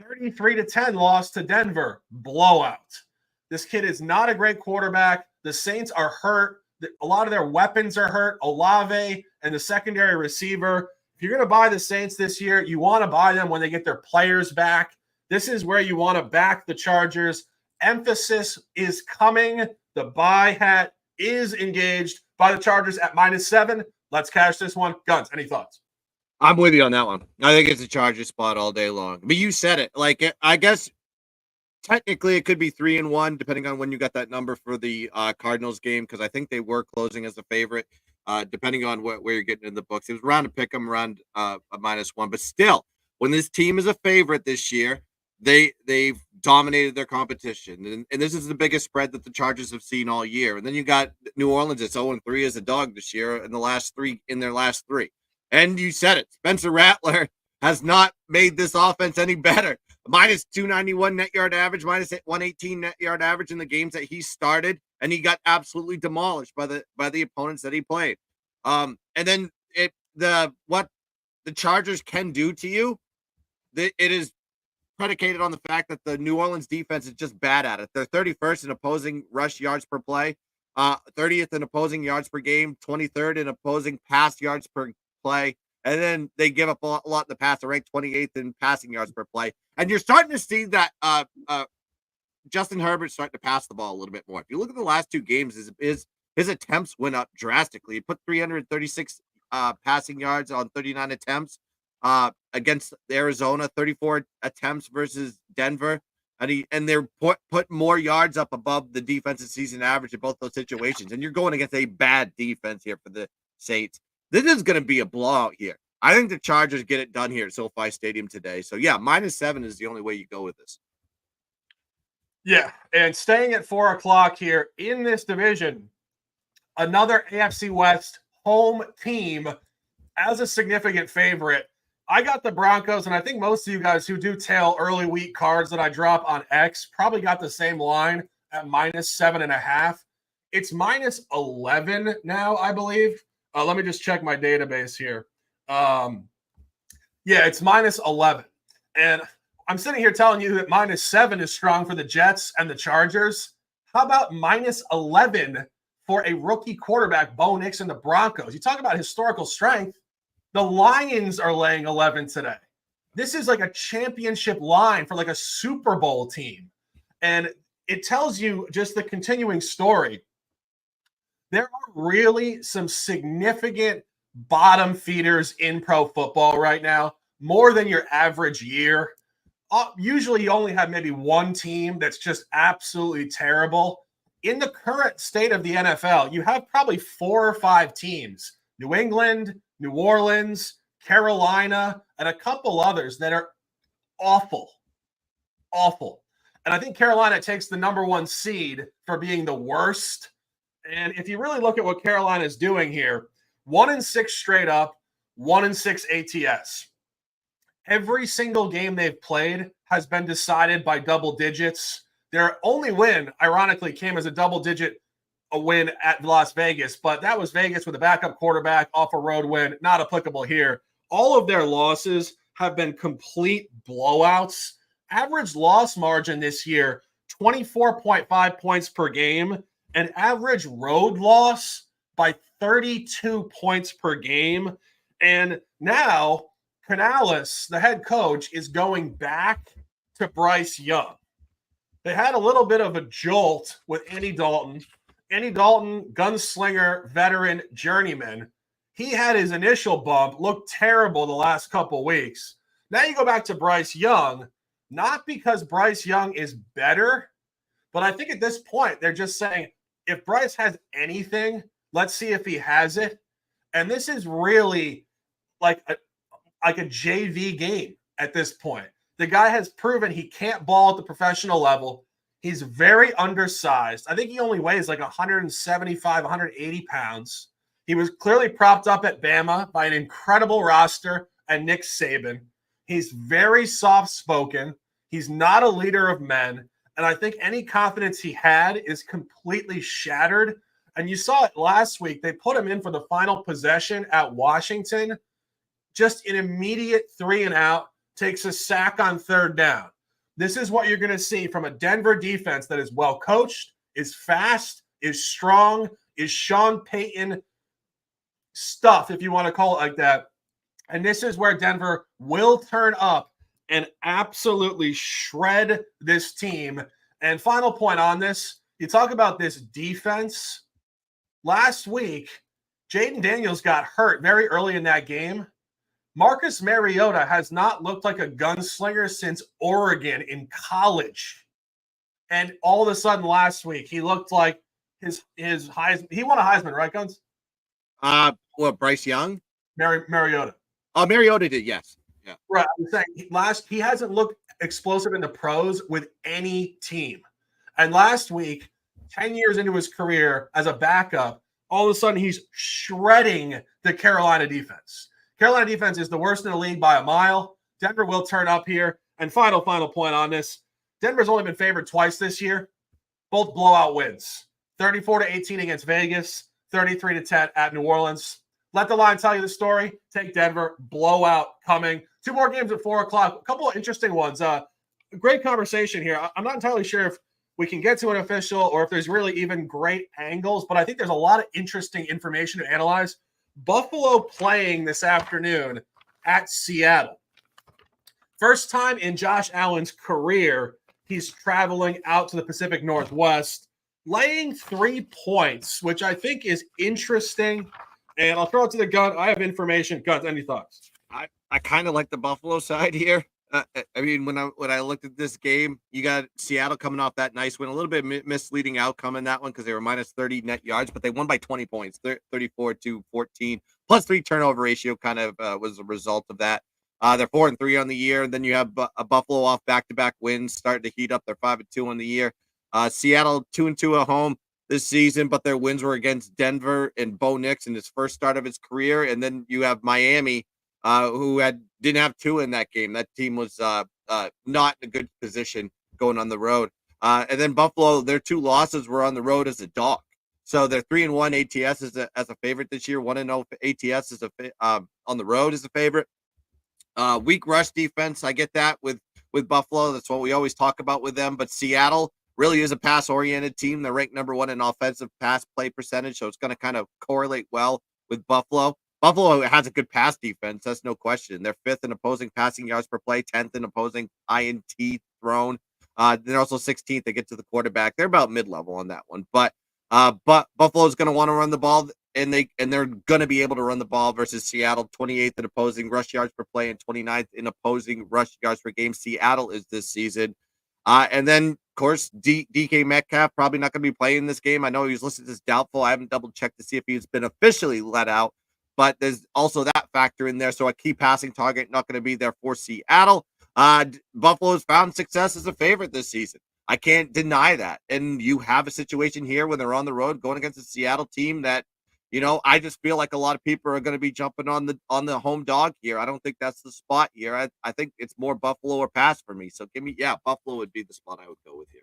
B: 33-10 loss to Denver. Blowout. This kid is not a great quarterback. The Saints are hurt. A lot of their weapons are hurt. Olave and the secondary receiver. If you're going to buy the Saints this year, you want to buy them when they get their players back. This is where you want to back the Chargers. Emphasis is coming. The buy hat is engaged by the Chargers at -7. Let's cash this one. Guns, any thoughts?
C: I'm with you on that one. I think it's a Chargers spot all day long. But you said it. Like, I guess technically it could be 3-1, depending on when you got that number for the Cardinals game, because I think they were closing as a favorite, depending on where you're getting in the books. It was around a pick 'em, around a -1. But still, when this team is a favorite this year, they've dominated their competition. And this is the biggest spread that the Chargers have seen all year. And then you got New Orleans that's 0-3 as a dog this year in their last three. And you said it. Spencer Rattler has not made this offense any better. -291 net yard average, -118 net yard average in the games that he started, and he got absolutely demolished by the opponents that he played. And then what the Chargers can do to you, it is predicated on the fact that the New Orleans defense is just bad at it. They're 31st in opposing rush yards per play, 30th in opposing yards per game, 23rd in opposing pass yards per play. And then they give up a lot in the pass. They're ranked 28th in passing yards per play. And you're starting to see that Justin Herbert's starting to pass the ball a little bit more. If you look at the last two games, his attempts went up drastically. He put 336 passing yards on 39 attempts against Arizona, 34 attempts versus Denver. And they're put more yards up above the defensive season average in both those situations. And you're going against a bad defense here for the Saints. This is going to be a blowout here. I think the Chargers get it done here at SoFi Stadium today. So, yeah, -7 is the only way you go with this.
B: Yeah, and staying at 4 o'clock here in this division, another AFC West home team as a significant favorite. I got the Broncos, and I think most of you guys who do tail early week cards that I drop on X probably got the same line at -7.5. It's -11 now, I believe. Let me just check my database here. Yeah, it's -11. And I'm sitting here telling you that -7 is strong for the Jets and the Chargers. How about -11 for a rookie quarterback, Bo Nix, and the Broncos? You talk about historical strength. The Lions are laying 11 today. This is like a championship line for like a Super Bowl team. And it tells you just the continuing story. There are really some significant bottom feeders in pro football right now, more than your average year. Usually you only have maybe one team that's just absolutely terrible. In the current state of the NFL, you have probably 4 or 5 teams, New England, New Orleans, Carolina, and a couple others that are awful. Awful. And I think Carolina takes the #1 seed for being the worst. And if you really look at what Carolina is doing here, 1-6 straight up, 1-6 ATS. Every single game they've played has been decided by double digits. Their only win, ironically, came as a win at Las Vegas, but that was Vegas with a backup quarterback off a road win, not applicable here. All of their losses have been complete blowouts. Average loss margin this year, 24.5 points per game. An average road loss by 32 points per game. And now Canales, the head coach, is going back to Bryce Young. They had a little bit of a jolt with Andy Dalton. Andy Dalton, gunslinger, veteran, journeyman. He had his initial bump, looked terrible the last couple weeks. Now you go back to Bryce Young, not because Bryce Young is better, but I think at this point they're just saying, if Bryce has anything, let's see if he has it. And this is really like a JV game at this point. The guy has proven he can't ball at the professional level. He's very undersized. I think he only weighs like 175, 180 pounds. He was clearly propped up at Bama by an incredible roster and Nick Saban. He's very soft-spoken. He's not a leader of men. And I think any confidence he had is completely shattered. And you saw it last week. They put him in for the final possession at Washington. Just an immediate 3-and-out, takes a sack on 3rd down. This is what you're going to see from a Denver defense that is well coached, is fast, is strong, is Sean Payton stuff, if you want to call it like that. And this is where Denver will turn up and absolutely shred this team. And final point on this, you talk about this defense. Last week, Jaden Daniels got hurt very early in that game. Marcus Mariota has not looked like a gunslinger since Oregon in college. And all of a sudden last week, he looked like his Heisman. He won a Heisman, right, Guns?
C: What, Bryce Young?
B: Mariota.
C: Oh, Mariota did, yes. Yeah.
B: Right. I'm saying he hasn't looked explosive in the pros with any team. And last week, 10 years into his career as a backup, all of a sudden he's shredding the Carolina defense. Carolina defense is the worst in the league by a mile. Denver will turn up here. And final point on this. Denver's only been favored twice this year. Both blowout wins. 34-18 against Vegas. 33-10 at New Orleans. Let the line tell you the story. Take Denver. Blowout coming. 2 more games at 4 o'clock. A couple of interesting ones. great conversation here. I'm not entirely sure if we can get to an official or if there's really even great angles, but I think there's a lot of interesting information to analyze. Buffalo playing this afternoon at Seattle. First time in Josh Allen's career, he's traveling out to the Pacific Northwest, laying 3 points, which I think is interesting. And I'll throw it to the gun. I have information. Guns, any thoughts?
C: I kind of like the Buffalo side here. I mean, when I looked at this game, you got Seattle coming off that nice win, a little bit misleading outcome in that one because they were minus 30 net yards, but they won by 20 points, 34-14, plus 3 turnover ratio kind of was a result of that. They're 4-3 on the year, and then you have a Buffalo off back-to-back wins, starting to heat up. They're 5-2 on the year. Seattle 2-2 at home this season, but their wins were against Denver and Bo Nix in his first start of his career, and then you have Miami, who didn't have Tua in that game. That team was not in a good position going on the road. And then Buffalo, their 2 losses were on the road as a dog. So they're 3-1 ATS as a favorite this year. 1-0 ATS is on the road as a favorite. Weak rush defense, I get that with Buffalo. That's what we always talk about with them. But Seattle really is a pass-oriented team. They're ranked number 1 in offensive pass play percentage, so it's going to kind of correlate well with Buffalo. Buffalo has a good pass defense. That's no question. They're 5th in opposing passing yards per play, 10th in opposing INT thrown. They're also 16th. They get to the quarterback. They're about mid-level on that one. But Buffalo's going to want to run the ball, and they're going to be able to run the ball versus Seattle, 28th in opposing rush yards per play and 29th in opposing rush yards per game. Seattle is this season. And then, of course, DK Metcalf probably not going to be playing this game. I know he was listed as doubtful. I haven't double-checked to see if he's been officially let out. But there's also that factor in there. So a key passing target not going to be there for Seattle. Buffalo's found success as a favorite this season. I can't deny that. And you have a situation here when they're on the road going against a Seattle team that, I just feel like a lot of people are going to be jumping on the home dog here. I don't think that's the spot here. I think it's more Buffalo or pass for me. So Buffalo would be the spot I would go with here.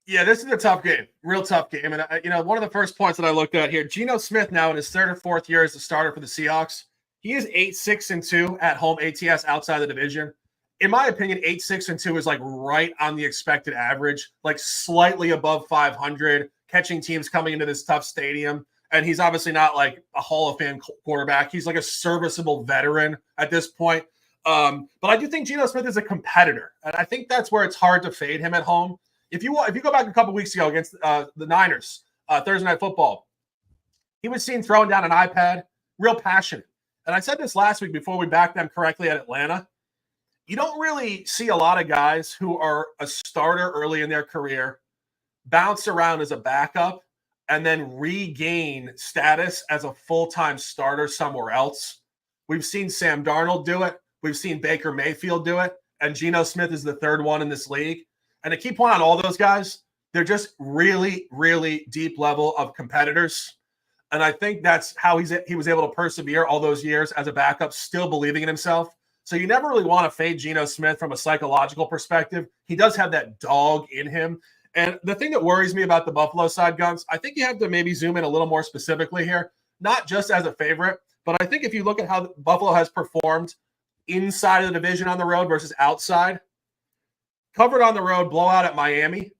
B: Yeah, this is a tough game, real tough game. And, one of the first points that I looked at here, Geno Smith now in his 3rd or 4th year as the starter for the Seahawks, he is 8-6-2 at home ATS outside the division. In my opinion, 8-6-2 is like right on the expected average, like slightly above 500, catching teams coming into this tough stadium. And he's obviously not like a Hall of Fame quarterback. He's like a serviceable veteran at this point. But I do think Geno Smith is a competitor. And I think that's where it's hard to fade him at home. If you go back a couple weeks ago against the Niners, Thursday Night Football, he was seen throwing down an iPad, real passionate. And I said this last week before we backed them correctly at Atlanta. You don't really see a lot of guys who are a starter early in their career, bounce around as a backup, and then regain status as a full-time starter somewhere else. We've seen Sam Darnold do it. We've seen Baker Mayfield do it. And Geno Smith is the 3rd one in this league. And a key point on all those guys, they're just really, really deep level of competitors. And I think that's how he was able to persevere all those years as a backup, still believing in himself. So you never really want to fade Geno Smith from a psychological perspective. He does have that dog in him. And the thing that worries me about the Buffalo side, Guns, I think you have to maybe zoom in a little more specifically here, not just as a favorite, but I think if you look at how Buffalo has performed inside of the division on the road versus outside, covered on the road, blowout at Miami,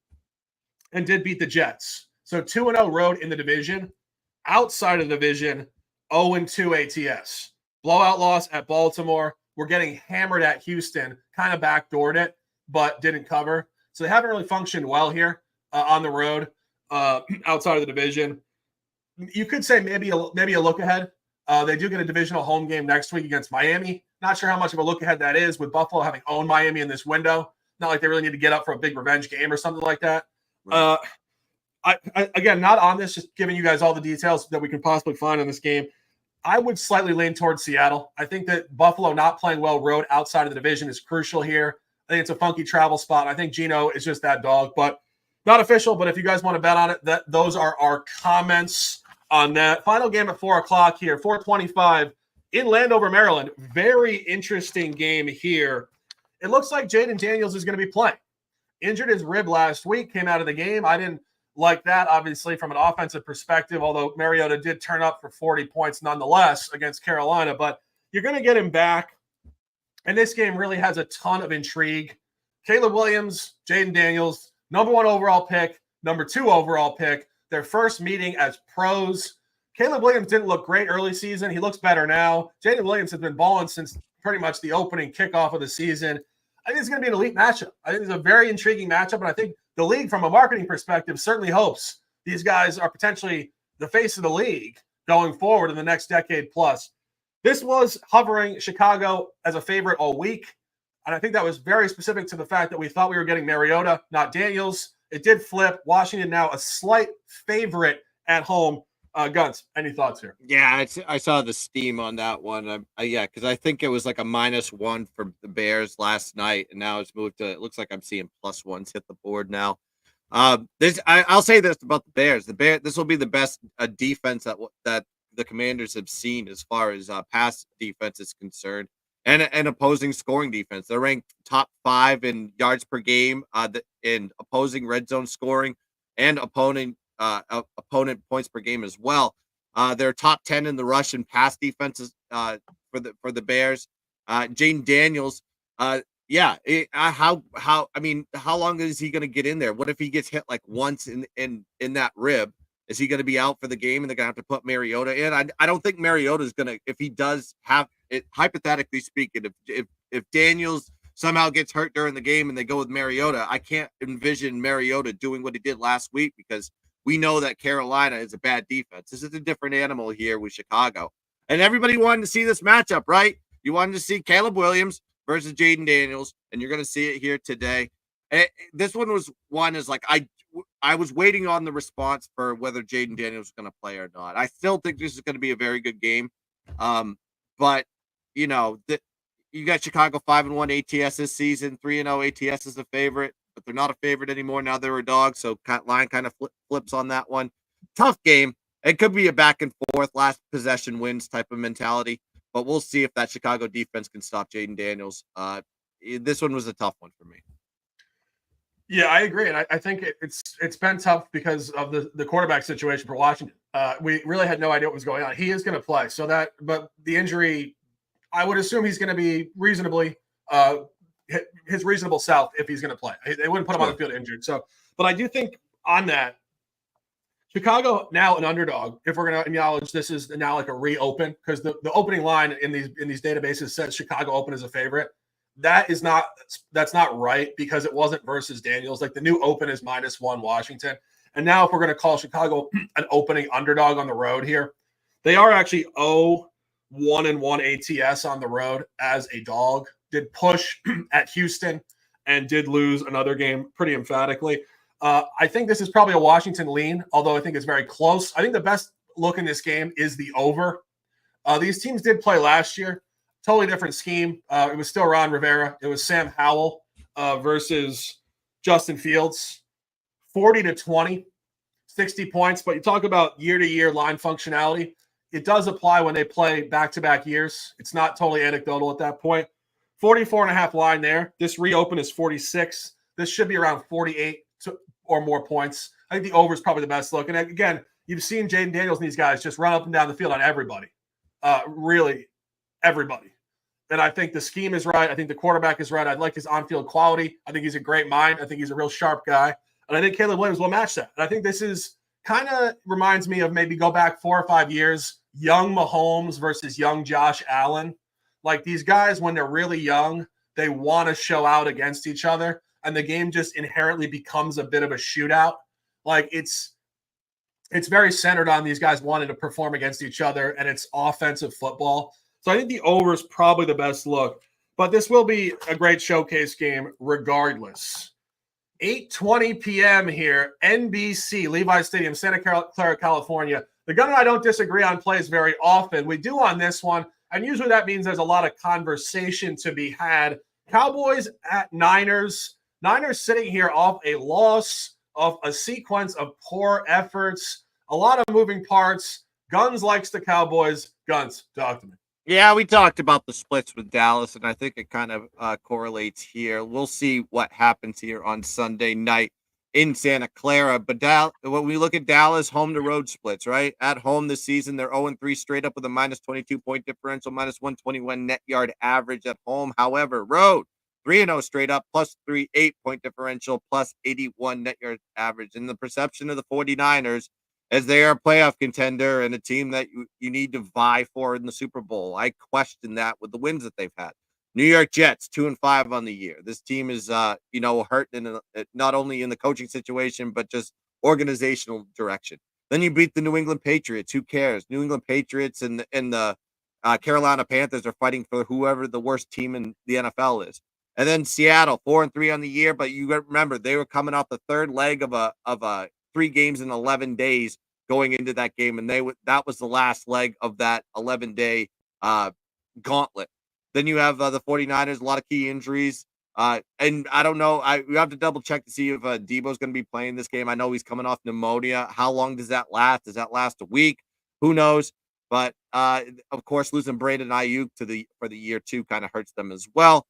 B: and did beat the Jets. So 2-0 road in the division. Outside of the division, 0-2 ATS. Blowout loss at Baltimore. We're getting hammered at Houston. Kind of backdoored it, but didn't cover. So they haven't really functioned well here on the road outside of the division. You could say maybe a look ahead. They do get a divisional home game next week against Miami. Not sure how much of a look ahead that is with Buffalo having owned Miami in this window. Not like they really need to get up for a big revenge game or something like that. Right. I again, not on this, just giving you guys all the details that we can possibly find on this game. I would slightly lean towards Seattle. I think that Buffalo not playing well road outside of the division is crucial here. I think it's a funky travel spot. I think Geno is just that dog, but not official. But if you guys want to bet on it, those are our comments on that. Final game at 4:00 here, 4:25 in Landover, Maryland. Very interesting game here. It looks like Jaden Daniels is going to be playing. Injured his rib last week, came out of the game. I didn't like that, obviously, from an offensive perspective, although Mariota did turn up for 40 points nonetheless against Carolina. But you're going to get him back. And this game really has a ton of intrigue. Caleb Williams, Jaden Daniels, number 1 overall pick, number 2 overall pick, their first meeting as pros. Caleb Williams didn't look great early season. He looks better now. Jaden Williams has been balling since pretty much the opening kickoff of the season. I think it's going to be an elite matchup. I think it's a very intriguing matchup, and I think the league, from a marketing perspective, certainly hopes these guys are potentially the face of the league going forward in the next decade plus. This was hovering Chicago as a favorite all week, and I think that was very specific to the fact that we thought we were getting Mariota, not Daniels. It did flip. Washington now a slight favorite at home. Guns, any thoughts here?
C: Yeah, I saw the steam on that one. Yeah, because I think it was like a -1 for the Bears last night, and now it's moved to. It looks like I'm seeing +1s hit the board now. I'll say this about the Bears. This will be the best defense that the Commanders have seen as far as pass defense is concerned, and opposing scoring defense. They're ranked top 5 in yards per game, in opposing red zone scoring, and opponent points per game as well. They're top 10 in the rush and pass defenses for the Bears. Jaden Daniels, how long is he going to get in there? What if he gets hit like once in that rib? Is he going to be out for the game and they're going to have to put Mariota in? I don't think Mariota is going to, if he does have it, hypothetically speaking, if Daniels somehow gets hurt during the game and they go with Mariota, I can't envision Mariota doing what he did last week, because we know that Carolina is a bad defense. This is a different animal here with Chicago. And everybody wanted to see this matchup, right? You wanted to see Caleb Williams versus Jaden Daniels, and you're going to see it here today. This one is like, I was waiting on the response for whether Jaden Daniels was going to play or not. I still think this is going to be a very good game. But, you got Chicago 5-1 ATS this season, 3-0 ATS is a favorite, but they're not a favorite anymore. Now they're a dog, so line kind of flips on that one. Tough game. It could be a back and forth, last possession wins type of mentality, but we'll see if that Chicago defense can stop Jaden Daniels. This one was a tough one for me.
B: Yeah, I agree, and I think it's been tough because of the quarterback situation for Washington. We really had no idea what was going on. He is going to play, but the injury, I would assume he's going to be reasonably his reasonable self if he's going to play. They wouldn't put him on the field injured. So, but I do think on that, Chicago now an underdog. If we're going to acknowledge this is now like a reopen, because the opening line in these databases says Chicago open as a favorite. That's not right, because it wasn't versus Daniels. Like, the new open is -1 Washington. And now if we're going to call Chicago an opening underdog on the road here, they are actually 1-1 ATS on the road as a dog. Did push at Houston and did lose another game pretty emphatically. I think this is probably a Washington lean, although I think it's very close. I think the best look in this game is the over. These teams did play last year. Totally different scheme. It was still Ron Rivera. It was Sam Howell versus Justin Fields. 40-20, 60 points. But you talk about year-to-year line functionality. It does apply when they play back-to-back years. It's not totally anecdotal at that point. 44.5 line there. This reopen is 46. This should be around 48 or more points. I think the over is probably the best look. And again, you've seen Jaden Daniels and these guys just run up and down the field on everybody. Really, everybody. And I think the scheme is right. I think the quarterback is right. I like his on-field quality. I think he's a great mind. I think he's a real sharp guy. And I think Caleb Williams will match that. And I think this is kind of reminds me of maybe go back 4 or 5 years, young Mahomes versus young Josh Allen. Like, these guys, when they're really young, they want to show out against each other, and the game just inherently becomes a bit of a shootout. Like, it's very centered on these guys wanting to perform against each other, and it's offensive football. So I think the over is probably the best look, but this will be a great showcase game regardless. 8:20 p.m. here, NBC, Levi Stadium, Santa Clara, California. The Gun and I don't disagree on plays very often. We do on this one, and usually that means there's a lot of conversation to be had. Cowboys at Niners. Niners sitting here off a loss, of a sequence of poor efforts, a lot of moving parts. Guns likes the Cowboys. Guns, talk to me.
C: Yeah, we talked about the splits with Dallas, and I think it kind of correlates here. We'll see what happens here on Sunday night. in Santa Clara. But when we look at Dallas, home to road splits, right? At home this season, they're 0-3 straight up with a minus 22 point differential, minus 121 net yard average at home. However, road 3-0 straight up, plus 8 point differential, plus 81 net yard average. In the perception of the 49ers, as they are a playoff contender and a team that you need to vie for in the Super Bowl. I question that with the wins that they've had. New York Jets 2-5 on the year. This team is hurt not only in the coaching situation but just organizational direction. Then you beat the New England Patriots. Who cares? New England Patriots and the Carolina Panthers are fighting for whoever the worst team in the NFL is. And then Seattle 4-3 on the year, but you remember they were coming off the third leg of a 3 games in 11 days going into that game, and that was the last leg of that 11-day gauntlet. Then you have the 49ers, a lot of key injuries. And I don't know. We have to double check to see if Debo's going to be playing this game. I know he's coming off pneumonia. How long does that last? Does that last a week? Who knows? But of course, losing Brandon Ayuk for the year 2 kind of hurts them as well.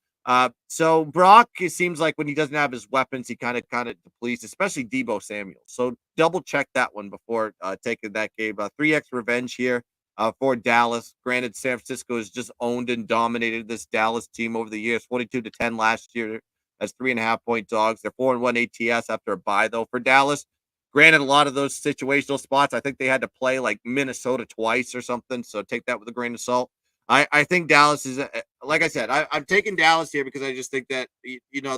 C: So Brock, it seems like when he doesn't have his weapons, he kind of depletes, especially Debo Samuel. So double check that one before taking that game. 3x revenge here for Dallas. Granted, San Francisco has just owned and dominated this Dallas team over the years. 42-10 last year as 3.5-point dogs. They're 4-1 ATS after a bye though for Dallas. Granted, a lot of those situational spots, I think they had to play like Minnesota twice or something. So take that with a grain of salt. I think Dallas is, like I said, I'm taking Dallas here because I just think that,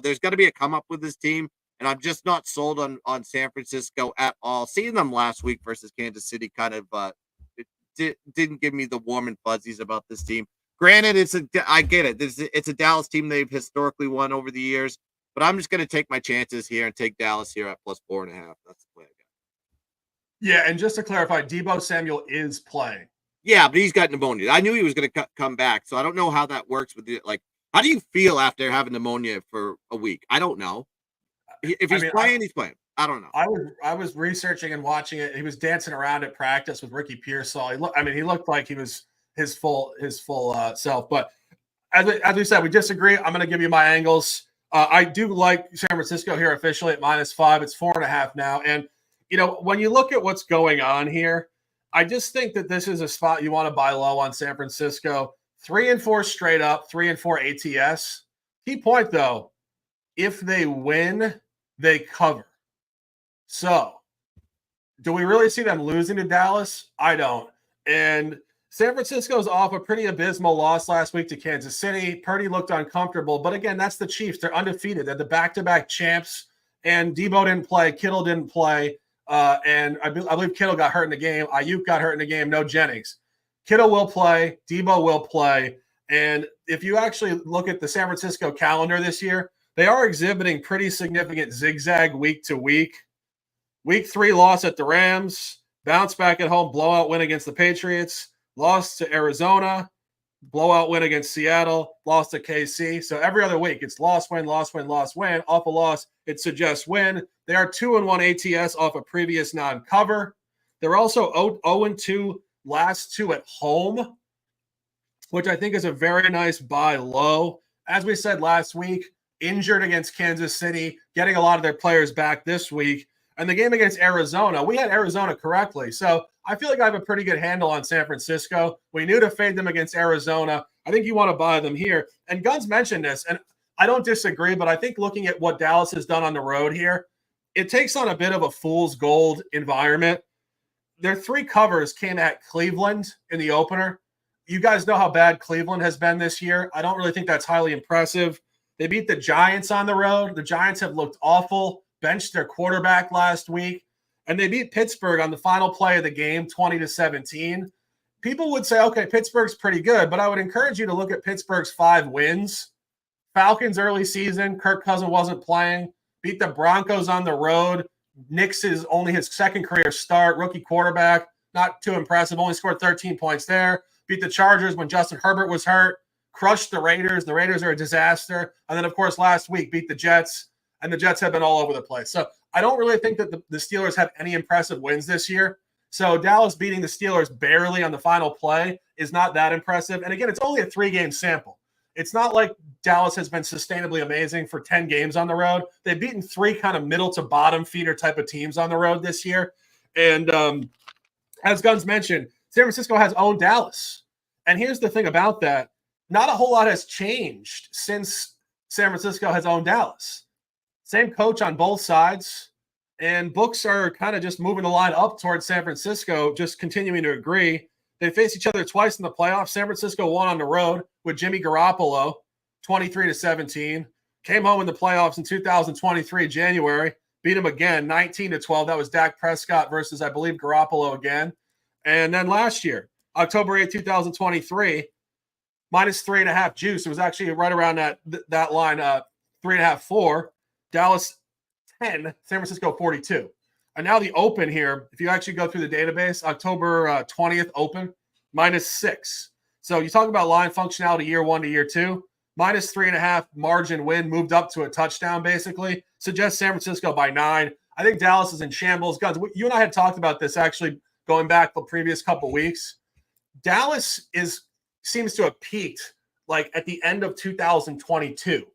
C: there's got to be a come up with this team. And I'm just not sold on San Francisco at all. Seeing them last week versus Kansas City kind of didn't give me the warm and fuzzies about this team. Granted, I get it. It's a Dallas team they've historically won over the years. But I'm just going to take my chances here and take Dallas here at plus 4.5. That's the play I got.
B: Yeah, and just to clarify, Debo Samuel is playing.
C: Yeah, but he's got pneumonia. I knew he was going to come back, so I don't know how that works with it. Like, how do you feel after having pneumonia for a week? I don't know. If he's playing, he's playing. I don't know.
B: I was researching and watching it. He was dancing around at practice with Ricky Pearsall. He looked like he was his full self. But as we said, we disagree. I'm going to give you my angles. I do like San Francisco here officially at -5. It's 4.5 now. And when you look at what's going on here, I just think that this is a spot you want to buy low on San Francisco. 3-4 straight up, 3-4 ATS. Key point though, if they win, they cover. So, do we really see them losing to Dallas? I don't. And San Francisco's off a pretty abysmal loss last week to Kansas City. Purdy looked uncomfortable, but again, that's the Chiefs. They're undefeated. They're the back-to-back champs. And Debo didn't play. Kittle didn't play. And I believe Kittle got hurt in the game. Ayuk got hurt in the game. No Jennings. Kittle will play. Debo will play. And if you actually look at the San Francisco calendar this year, they are exhibiting pretty significant zigzag week to week. Week 3 loss at the Rams. Bounce back at home. Blowout win against the Patriots. Lost to Arizona. Blowout win against Seattle. Lost to KC. So every other week, it's loss, win, loss, win, loss, win. Off a loss, it suggests win. They are 2-1 ATS off a previous non-cover. They're also 0-2 last 2 at home, which I think is a very nice buy low. As we said last week, injured against Kansas City, getting a lot of their players back this week. And the game against Arizona, we had Arizona correctly. So I feel like I have a pretty good handle on San Francisco. We knew to fade them against Arizona. I think you want to buy them here. And Guns mentioned this, and I don't disagree, but I think looking at what Dallas has done on the road here, it takes on a bit of a fool's gold environment. Their 3 covers came at Cleveland in the opener. You guys know how bad Cleveland has been this year. I don't really think that's highly impressive. They beat the Giants on the road. The Giants have looked awful, benched their quarterback last week, and they beat Pittsburgh on the final play of the game, 20-17. People would say, okay, Pittsburgh's pretty good, but I would encourage you to look at Pittsburgh's 5 wins. Falcons early season, Kirk Cousins wasn't playing, beat the Broncos on the road. Nick's is only his second career start, rookie quarterback, not too impressive, only scored 13 points there. Beat the Chargers when Justin Herbert was hurt, crushed the Raiders. The Raiders are a disaster. And then, of course, last week beat the Jets, and the Jets have been all over the place. So I don't really think that the Steelers have any impressive wins this year. So Dallas beating the Steelers barely on the final play is not that impressive. And again, it's only a 3-game sample. It's not like Dallas has been sustainably amazing for 10 games on the road. They've beaten 3 kind of middle to bottom feeder type of teams on the road this year. And as Guns mentioned, San Francisco has owned Dallas. And here's the thing about that. Not a whole lot has changed since San Francisco has owned Dallas. Same coach on both sides. And books are kind of just moving the line up towards San Francisco, just continuing to agree. They faced each other twice in the playoffs. San Francisco won on the road with Jimmy Garoppolo, 23-17. Came home in the playoffs in 2023, January. Beat him again, 19-12. That was Dak Prescott versus, I believe, Garoppolo again. And then last year, October 8, 2023, minus 3.5 juice. It was actually right around that line, 3.5, 4. Dallas 10, San Francisco 42. And now the open here, if you actually go through the database, October 20th open, minus 6. So you talk about line functionality year 1 to year 2, minus 3.5 margin win, moved up to a touchdown basically. Suggests San Francisco by 9. I think Dallas is in shambles. Guys, you and I had talked about this actually going back the previous couple weeks. Dallas seems to have peaked like at the end of 2022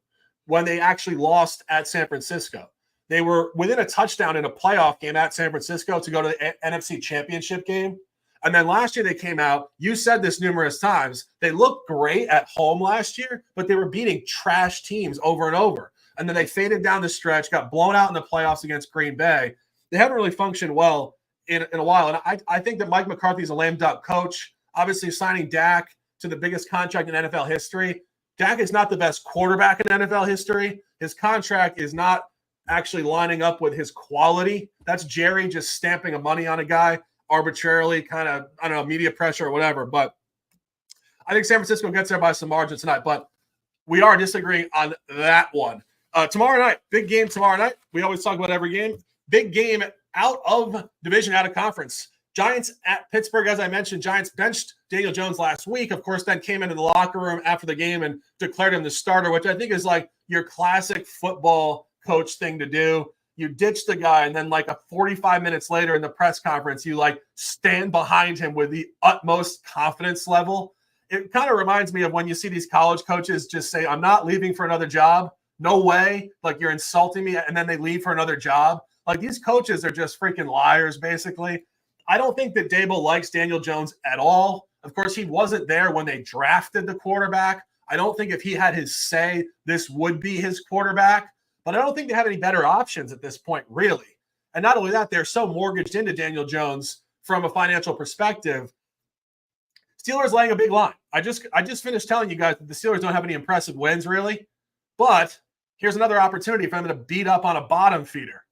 B: when they actually lost at San Francisco. They were within a touchdown in a playoff game at San Francisco to go to the NFC Championship game. And then last year they came out. You said this numerous times. They looked great at home last year, but they were beating trash teams over and over. And then they faded down the stretch, got blown out in the playoffs against Green Bay. They haven't really functioned well in a while. And I think that Mike McCarthy is a lame duck coach. Obviously, signing Dak to the biggest contract in NFL history. Dak is not the best quarterback in NFL history. His contract is not actually lining up with his quality. That's Jerry just stamping a money on a guy arbitrarily, kind of, I don't know, media pressure or whatever. But I think San Francisco gets there by some margin tonight. But we are disagreeing on that one. Tomorrow night, big game tomorrow night. We always talk about every game. Big game out of division, out of conference. Giants at Pittsburgh, as I mentioned. Giants benched Daniel Jones last week. Of course, then came into the locker room after the game and declared him the starter, which I think is like your classic football coach thing to do. You ditch the guy, and then like a 45 minutes later in the press conference, you like stand behind him with the utmost confidence level. It kind of reminds me of when you see these college coaches just say, I'm not leaving for another job. No way. Like, you're insulting me. And then they leave for another job. Like, these coaches are just freaking liars, basically. I don't think that Dable likes Daniel Jones at all. Of course, he wasn't there when they drafted the quarterback. I don't think if he had his say, this would be his quarterback. But I don't think they have any better options at this point, really. And not only that, they're so mortgaged into Daniel Jones from a financial perspective. Steelers laying a big line. I just finished telling you guys that the Steelers don't have any impressive wins, really. But here's another opportunity for them to beat up on a bottom feeder.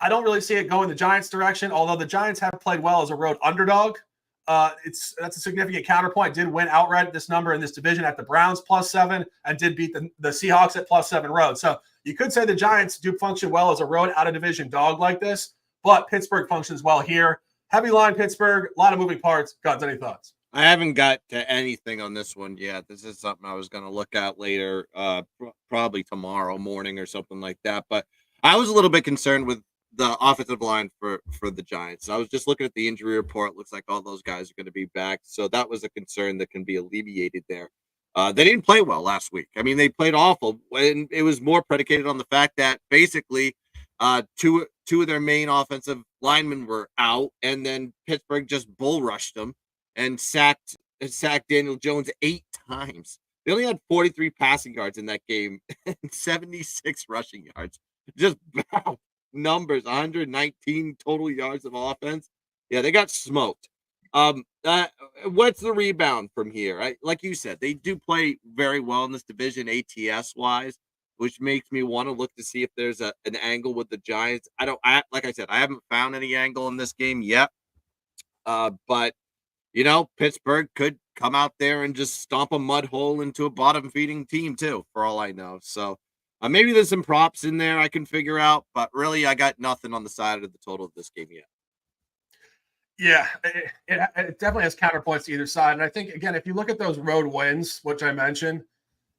B: I don't really see it going the Giants' direction, although the Giants have played well as a road underdog. That's a significant counterpoint. Did win outright at this number in this division at the Browns +7 and did beat the Seahawks at +7 road. So you could say the Giants do function well as a road out-of-division dog like this, but Pittsburgh functions well here. Heavy line Pittsburgh, a lot of moving parts. Guns, any thoughts?
C: I haven't got to anything on this one yet. This is something I was going to look at later, probably tomorrow morning or something like that. But I was a little bit concerned with the offensive line for the Giants. I was just looking at the injury report. Looks like all those guys are going to be back. So that was a concern that can be alleviated there. They didn't play well last week. I mean, they played awful. And it was more predicated on the fact that basically two of their main offensive linemen were out, and then Pittsburgh just bull rushed them and sacked Daniel Jones 8 times. They only had 43 passing yards in that game and 76 rushing yards. Just bad numbers, 119 total yards of offense. Yeah, they got smoked. What's the rebound from here? Like you said, they do play very well in this division ATS wise, which makes me want to look to see if there's an angle with the Giants. Like I said, I haven't found any angle in this game yet. But you know, Pittsburgh could come out there and just stomp a mud hole into a bottom feeding team too, for all I know. So maybe there's some props in there I can figure out, but really I got nothing on the side of the total of this game yet.
B: Yeah, it definitely has counterpoints to either side. And I think, again, if you look at those road wins, which I mentioned,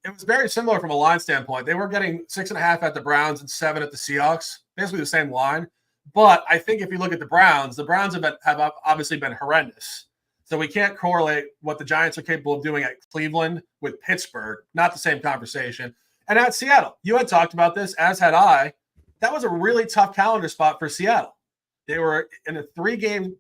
B: it was very similar from a line standpoint. They were getting 6.5 at the Browns and 7 at the Seahawks, basically the same line. But I think if you look at the Browns have obviously been horrendous. So we can't correlate what the Giants are capable of doing at Cleveland with Pittsburgh. Not the same conversation. And at Seattle, you had talked about this, as had I. That was a really tough calendar spot for Seattle. They were in a 3-game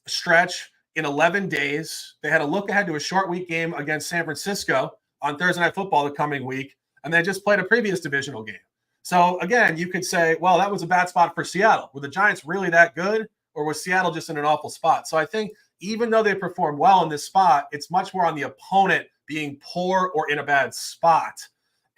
B: stretch in 11 days. They had a look ahead to a short week game against San Francisco on Thursday Night Football the coming week, and they just played a previous divisional game. So, again, you could say, well, that was a bad spot for Seattle. Were the Giants really that good, or was Seattle just in an awful spot? So I think even though they performed well in this spot, it's much more on the opponent being poor or in a bad spot.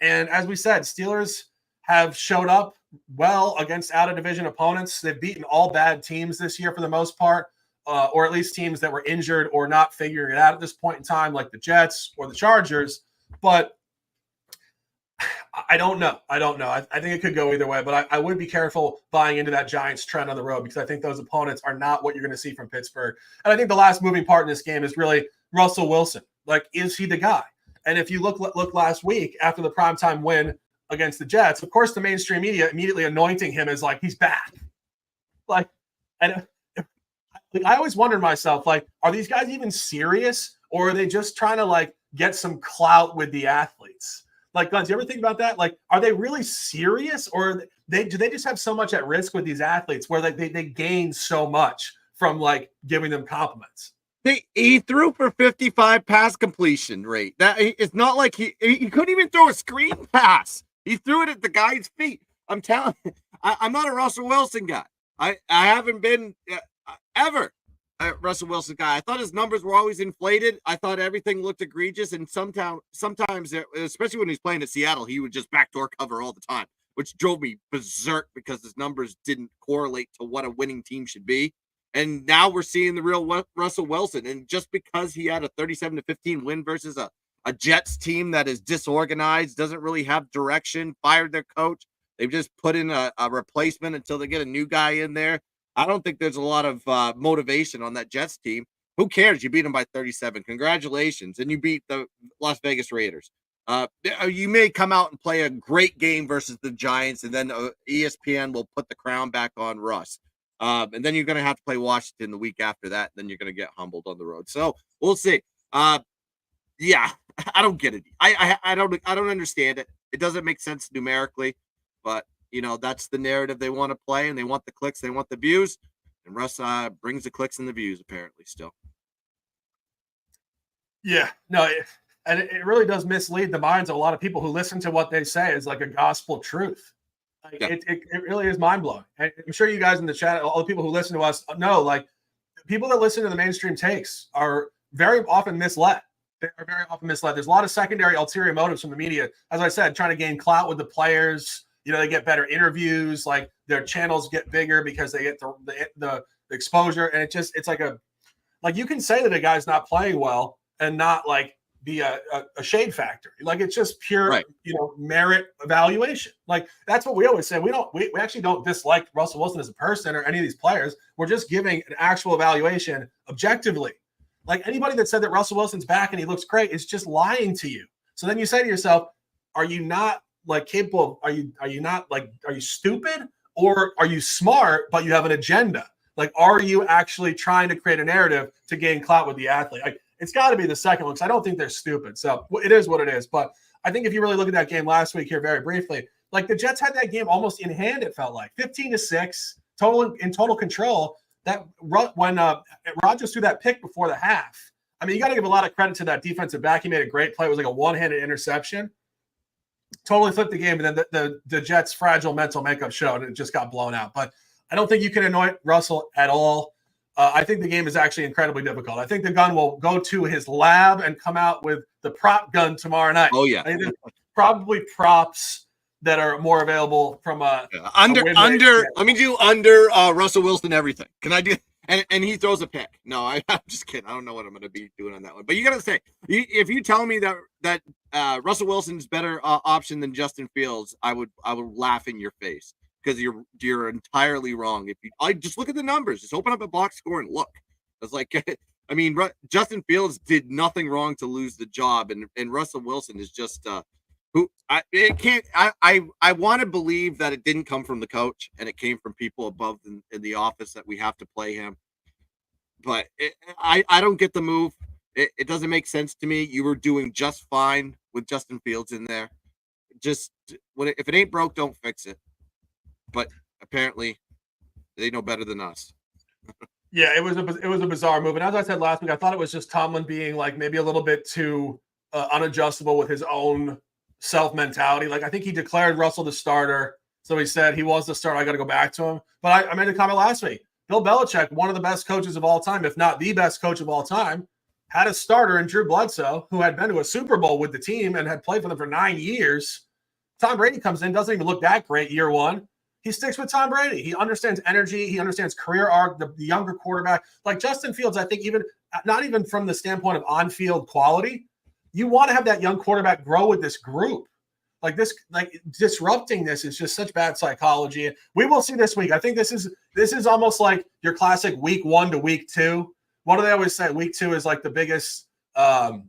B: And as we said, Steelers have showed up well against out-of-division opponents. They've beaten all bad teams this year for the most part, or at least teams that were injured or not figuring it out at this point in time, like the Jets or the Chargers. But I don't know. I think it could go either way, but I would be careful buying into that Giants trend on the road, because I think those opponents are not what you're going to see from Pittsburgh. And I think the last moving part in this game is really Russell Wilson. Like, is he the guy? And if you look last week after the primetime win against the Jets, of course, the mainstream media immediately anointing him as like, he's back. Like, and I always wondered myself, like, are these guys even serious, or are they just trying to like get some clout with the athletes? Like, Glenn, do you ever think about that? Like, are they really serious, or do they just have so much at risk with these athletes where like they gain so much from like giving them compliments?
C: He threw for 55 pass completion rate. That it's not like he couldn't even throw a screen pass. He threw it at the guy's feet. I'm telling you, I'm not a Russell Wilson guy. I haven't been ever a Russell Wilson guy. I thought his numbers were always inflated. I thought everything looked egregious, and sometimes, especially when he's playing at Seattle, he would just backdoor cover all the time, which drove me berserk because his numbers didn't correlate to what a winning team should be. And now we're seeing the real Russell Wilson. And just because he had a 37-15 win versus a Jets team that is disorganized, doesn't really have direction, fired their coach, they've just put in a replacement until they get a new guy in there. I don't think there's a lot of motivation on that Jets team. Who cares? You beat them by 37. Congratulations. And you beat the Las Vegas Raiders. You may come out and play a great game versus the Giants, and then ESPN will put the crown back on Russ. And then you're going to have to play Washington the week after that. And then you're going to get humbled on the road. So we'll see. Yeah, I don't get it. I don't understand it. It doesn't make sense numerically, but you know, that's the narrative they want to play, and they want the clicks, they want the views, and Russ brings the clicks and the views apparently still.
B: Yeah, no, it really does mislead the minds of a lot of people who listen to what they say as like a gospel truth. Like, yeah. It really is mind-blowing. I'm sure you guys in the chat, all the people who listen to us know, like, people that listen to the mainstream takes are very often misled. They are very often misled. There's a lot of secondary ulterior motives from the media. As I said, trying to gain clout with the players. You know, they get better interviews, like their channels get bigger because they get the exposure. And it's like you can say that a guy's not playing well and not like be a shade factor. Like, it's just pure, right, merit evaluation. Like, that's what we always say. We actually don't dislike Russell Wilson as a person or any of these players. We're just giving an actual evaluation objectively. Like, anybody that said that Russell Wilson's back and he looks great is just lying to you. So then you say to yourself, are you not like capable? Are you stupid, or are you smart, but you have an agenda? Like, are you actually trying to create a narrative to gain clout with the athlete? Like, it's got to be the second one, because I don't think they're stupid. So it is what it is. But I think if you really look at that game last week here very briefly, like, the Jets had that game almost in hand, it felt like 15-6, total control. That when Rodgers threw that pick before the half, I mean, you got to give a lot of credit to that defensive back. He made a great play. It was like a one-handed interception. Totally flipped the game, and then the Jets' fragile mental makeup showed, and it just got blown out. But I don't think you can anoint Russell at all. I think the game is actually incredibly difficult. I think the gun will go to his lab and come out with the prop gun tomorrow night.
C: Oh, yeah.
B: I think there's probably props that are more available from
C: under. Let me do under Russell Wilson everything. Can I do? And he throws a pick. No, I'm just kidding. I don't know what I'm going to be doing on that one. But you got to say, if you tell me that Russell Wilson's better option than Justin Fields, I would laugh in your face, because you're entirely wrong. I just look at the numbers, just open up a box score and look. It's like, I mean, Justin Fields did nothing wrong to lose the job, and Russell Wilson is just I want to believe that it didn't come from the coach and it came from people above in the office that we have to play him. but I don't get the move. It doesn't make sense to me. You were doing just fine with Justin Fields in there. Just if it ain't broke, don't fix it. But apparently, they know better than us.
B: Yeah, it was a bizarre move, and as I said last week, I thought it was just Tomlin being like maybe a little bit too unadjustable with his own self mentality. Like I think he declared Russell the starter, so he said he was the starter. I got to go back to him. But I made a comment last week. Bill Belichick, one of the best coaches of all time, if not the best coach of all time, had a starter in Drew Bledsoe who had been to a Super Bowl with the team and had played for them for 9 years. Tom Brady comes in, doesn't even look that great year one. He sticks with Tom Brady. He understands energy. He understands career arc, the younger quarterback. Like Justin Fields, I think even not even from the standpoint of on-field quality, you want to have that young quarterback grow with this group. Like disrupting this is just such bad psychology. We will see this week. I think this is almost like your classic week 1 to week 2. What do they always say? Week 2 is like the biggest, I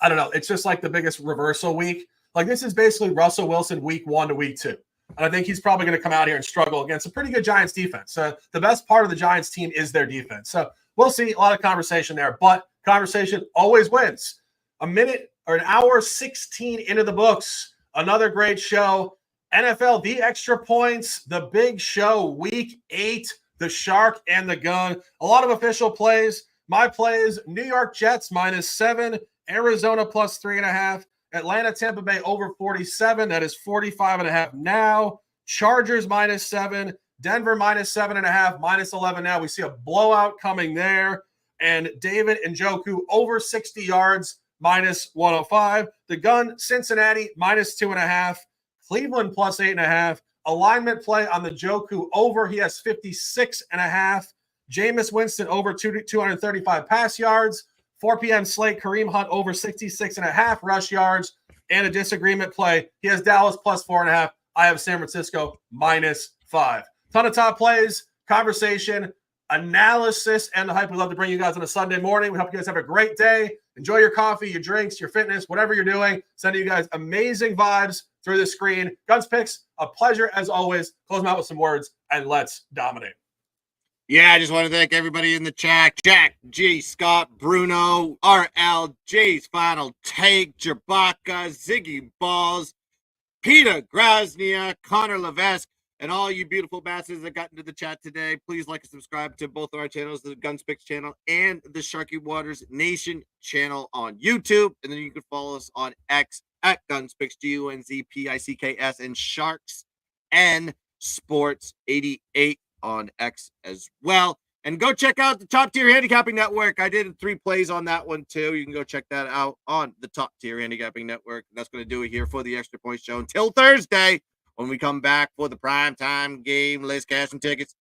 B: don't know. It's just like the biggest reversal week. Like this is basically Russell Wilson week 1 to week 2. And I think he's probably going to come out here and struggle against a pretty good Giants defense. So the best part of the Giants team is their defense. So we'll see a lot of conversation there, but conversation always wins. A minute or an hour 16 into the books. Another great show. NFL, the extra points, the big show, week 8, the shark and the gun. A lot of official plays. My plays, New York Jets -7, Arizona +3.5. Atlanta, Tampa Bay over 47. That is 45.5 now. Chargers -7. Denver -7.5, -11 now. We see a blowout coming there. And David Njoku over 60 yards, -105. The gun, Cincinnati -2.5. Cleveland +8.5. Alignment play on the Njoku over. He has 56.5. Jameis Winston over 235 pass yards. 4 p.m. slate, Kareem Hunt over 66.5 rush yards. And a disagreement play. He has Dallas +4.5. I have San Francisco -5. Ton of top plays, conversation, analysis, and the hype we love to bring you guys on a Sunday morning. We hope you guys have a great day. Enjoy your coffee, your drinks, your fitness, whatever you're doing. Sending you guys amazing vibes through the screen. Guns Picks, a pleasure as always. Close them out with some words, and let's dominate.
C: Yeah, I just want to thank everybody in the chat. Jack, G, Scott, Bruno, RL, J's Final Take, Jabaka, Ziggy Balls, Peter Groznia, Connor Levesque, and all you beautiful bastards that got into the chat today. Please like and subscribe to both of our channels, the Guns Picks channel and the Sharky Waters Nation channel on YouTube. And then you can follow us on X at Guns Picks, GUNZPICKS, and Sharks and Sports 88 on X as well. And go check out the Top Tier Handicapping Network. I did 3 plays on that one too. You can go check that out on the Top Tier Handicapping Network. That's going to do it here for the Extra Point Show until Thursday when we come back for the primetime game. Let's cash some tickets.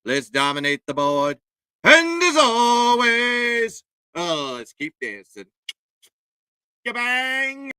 C: Let's dominate the board. And as always, let's keep dancing. Bang!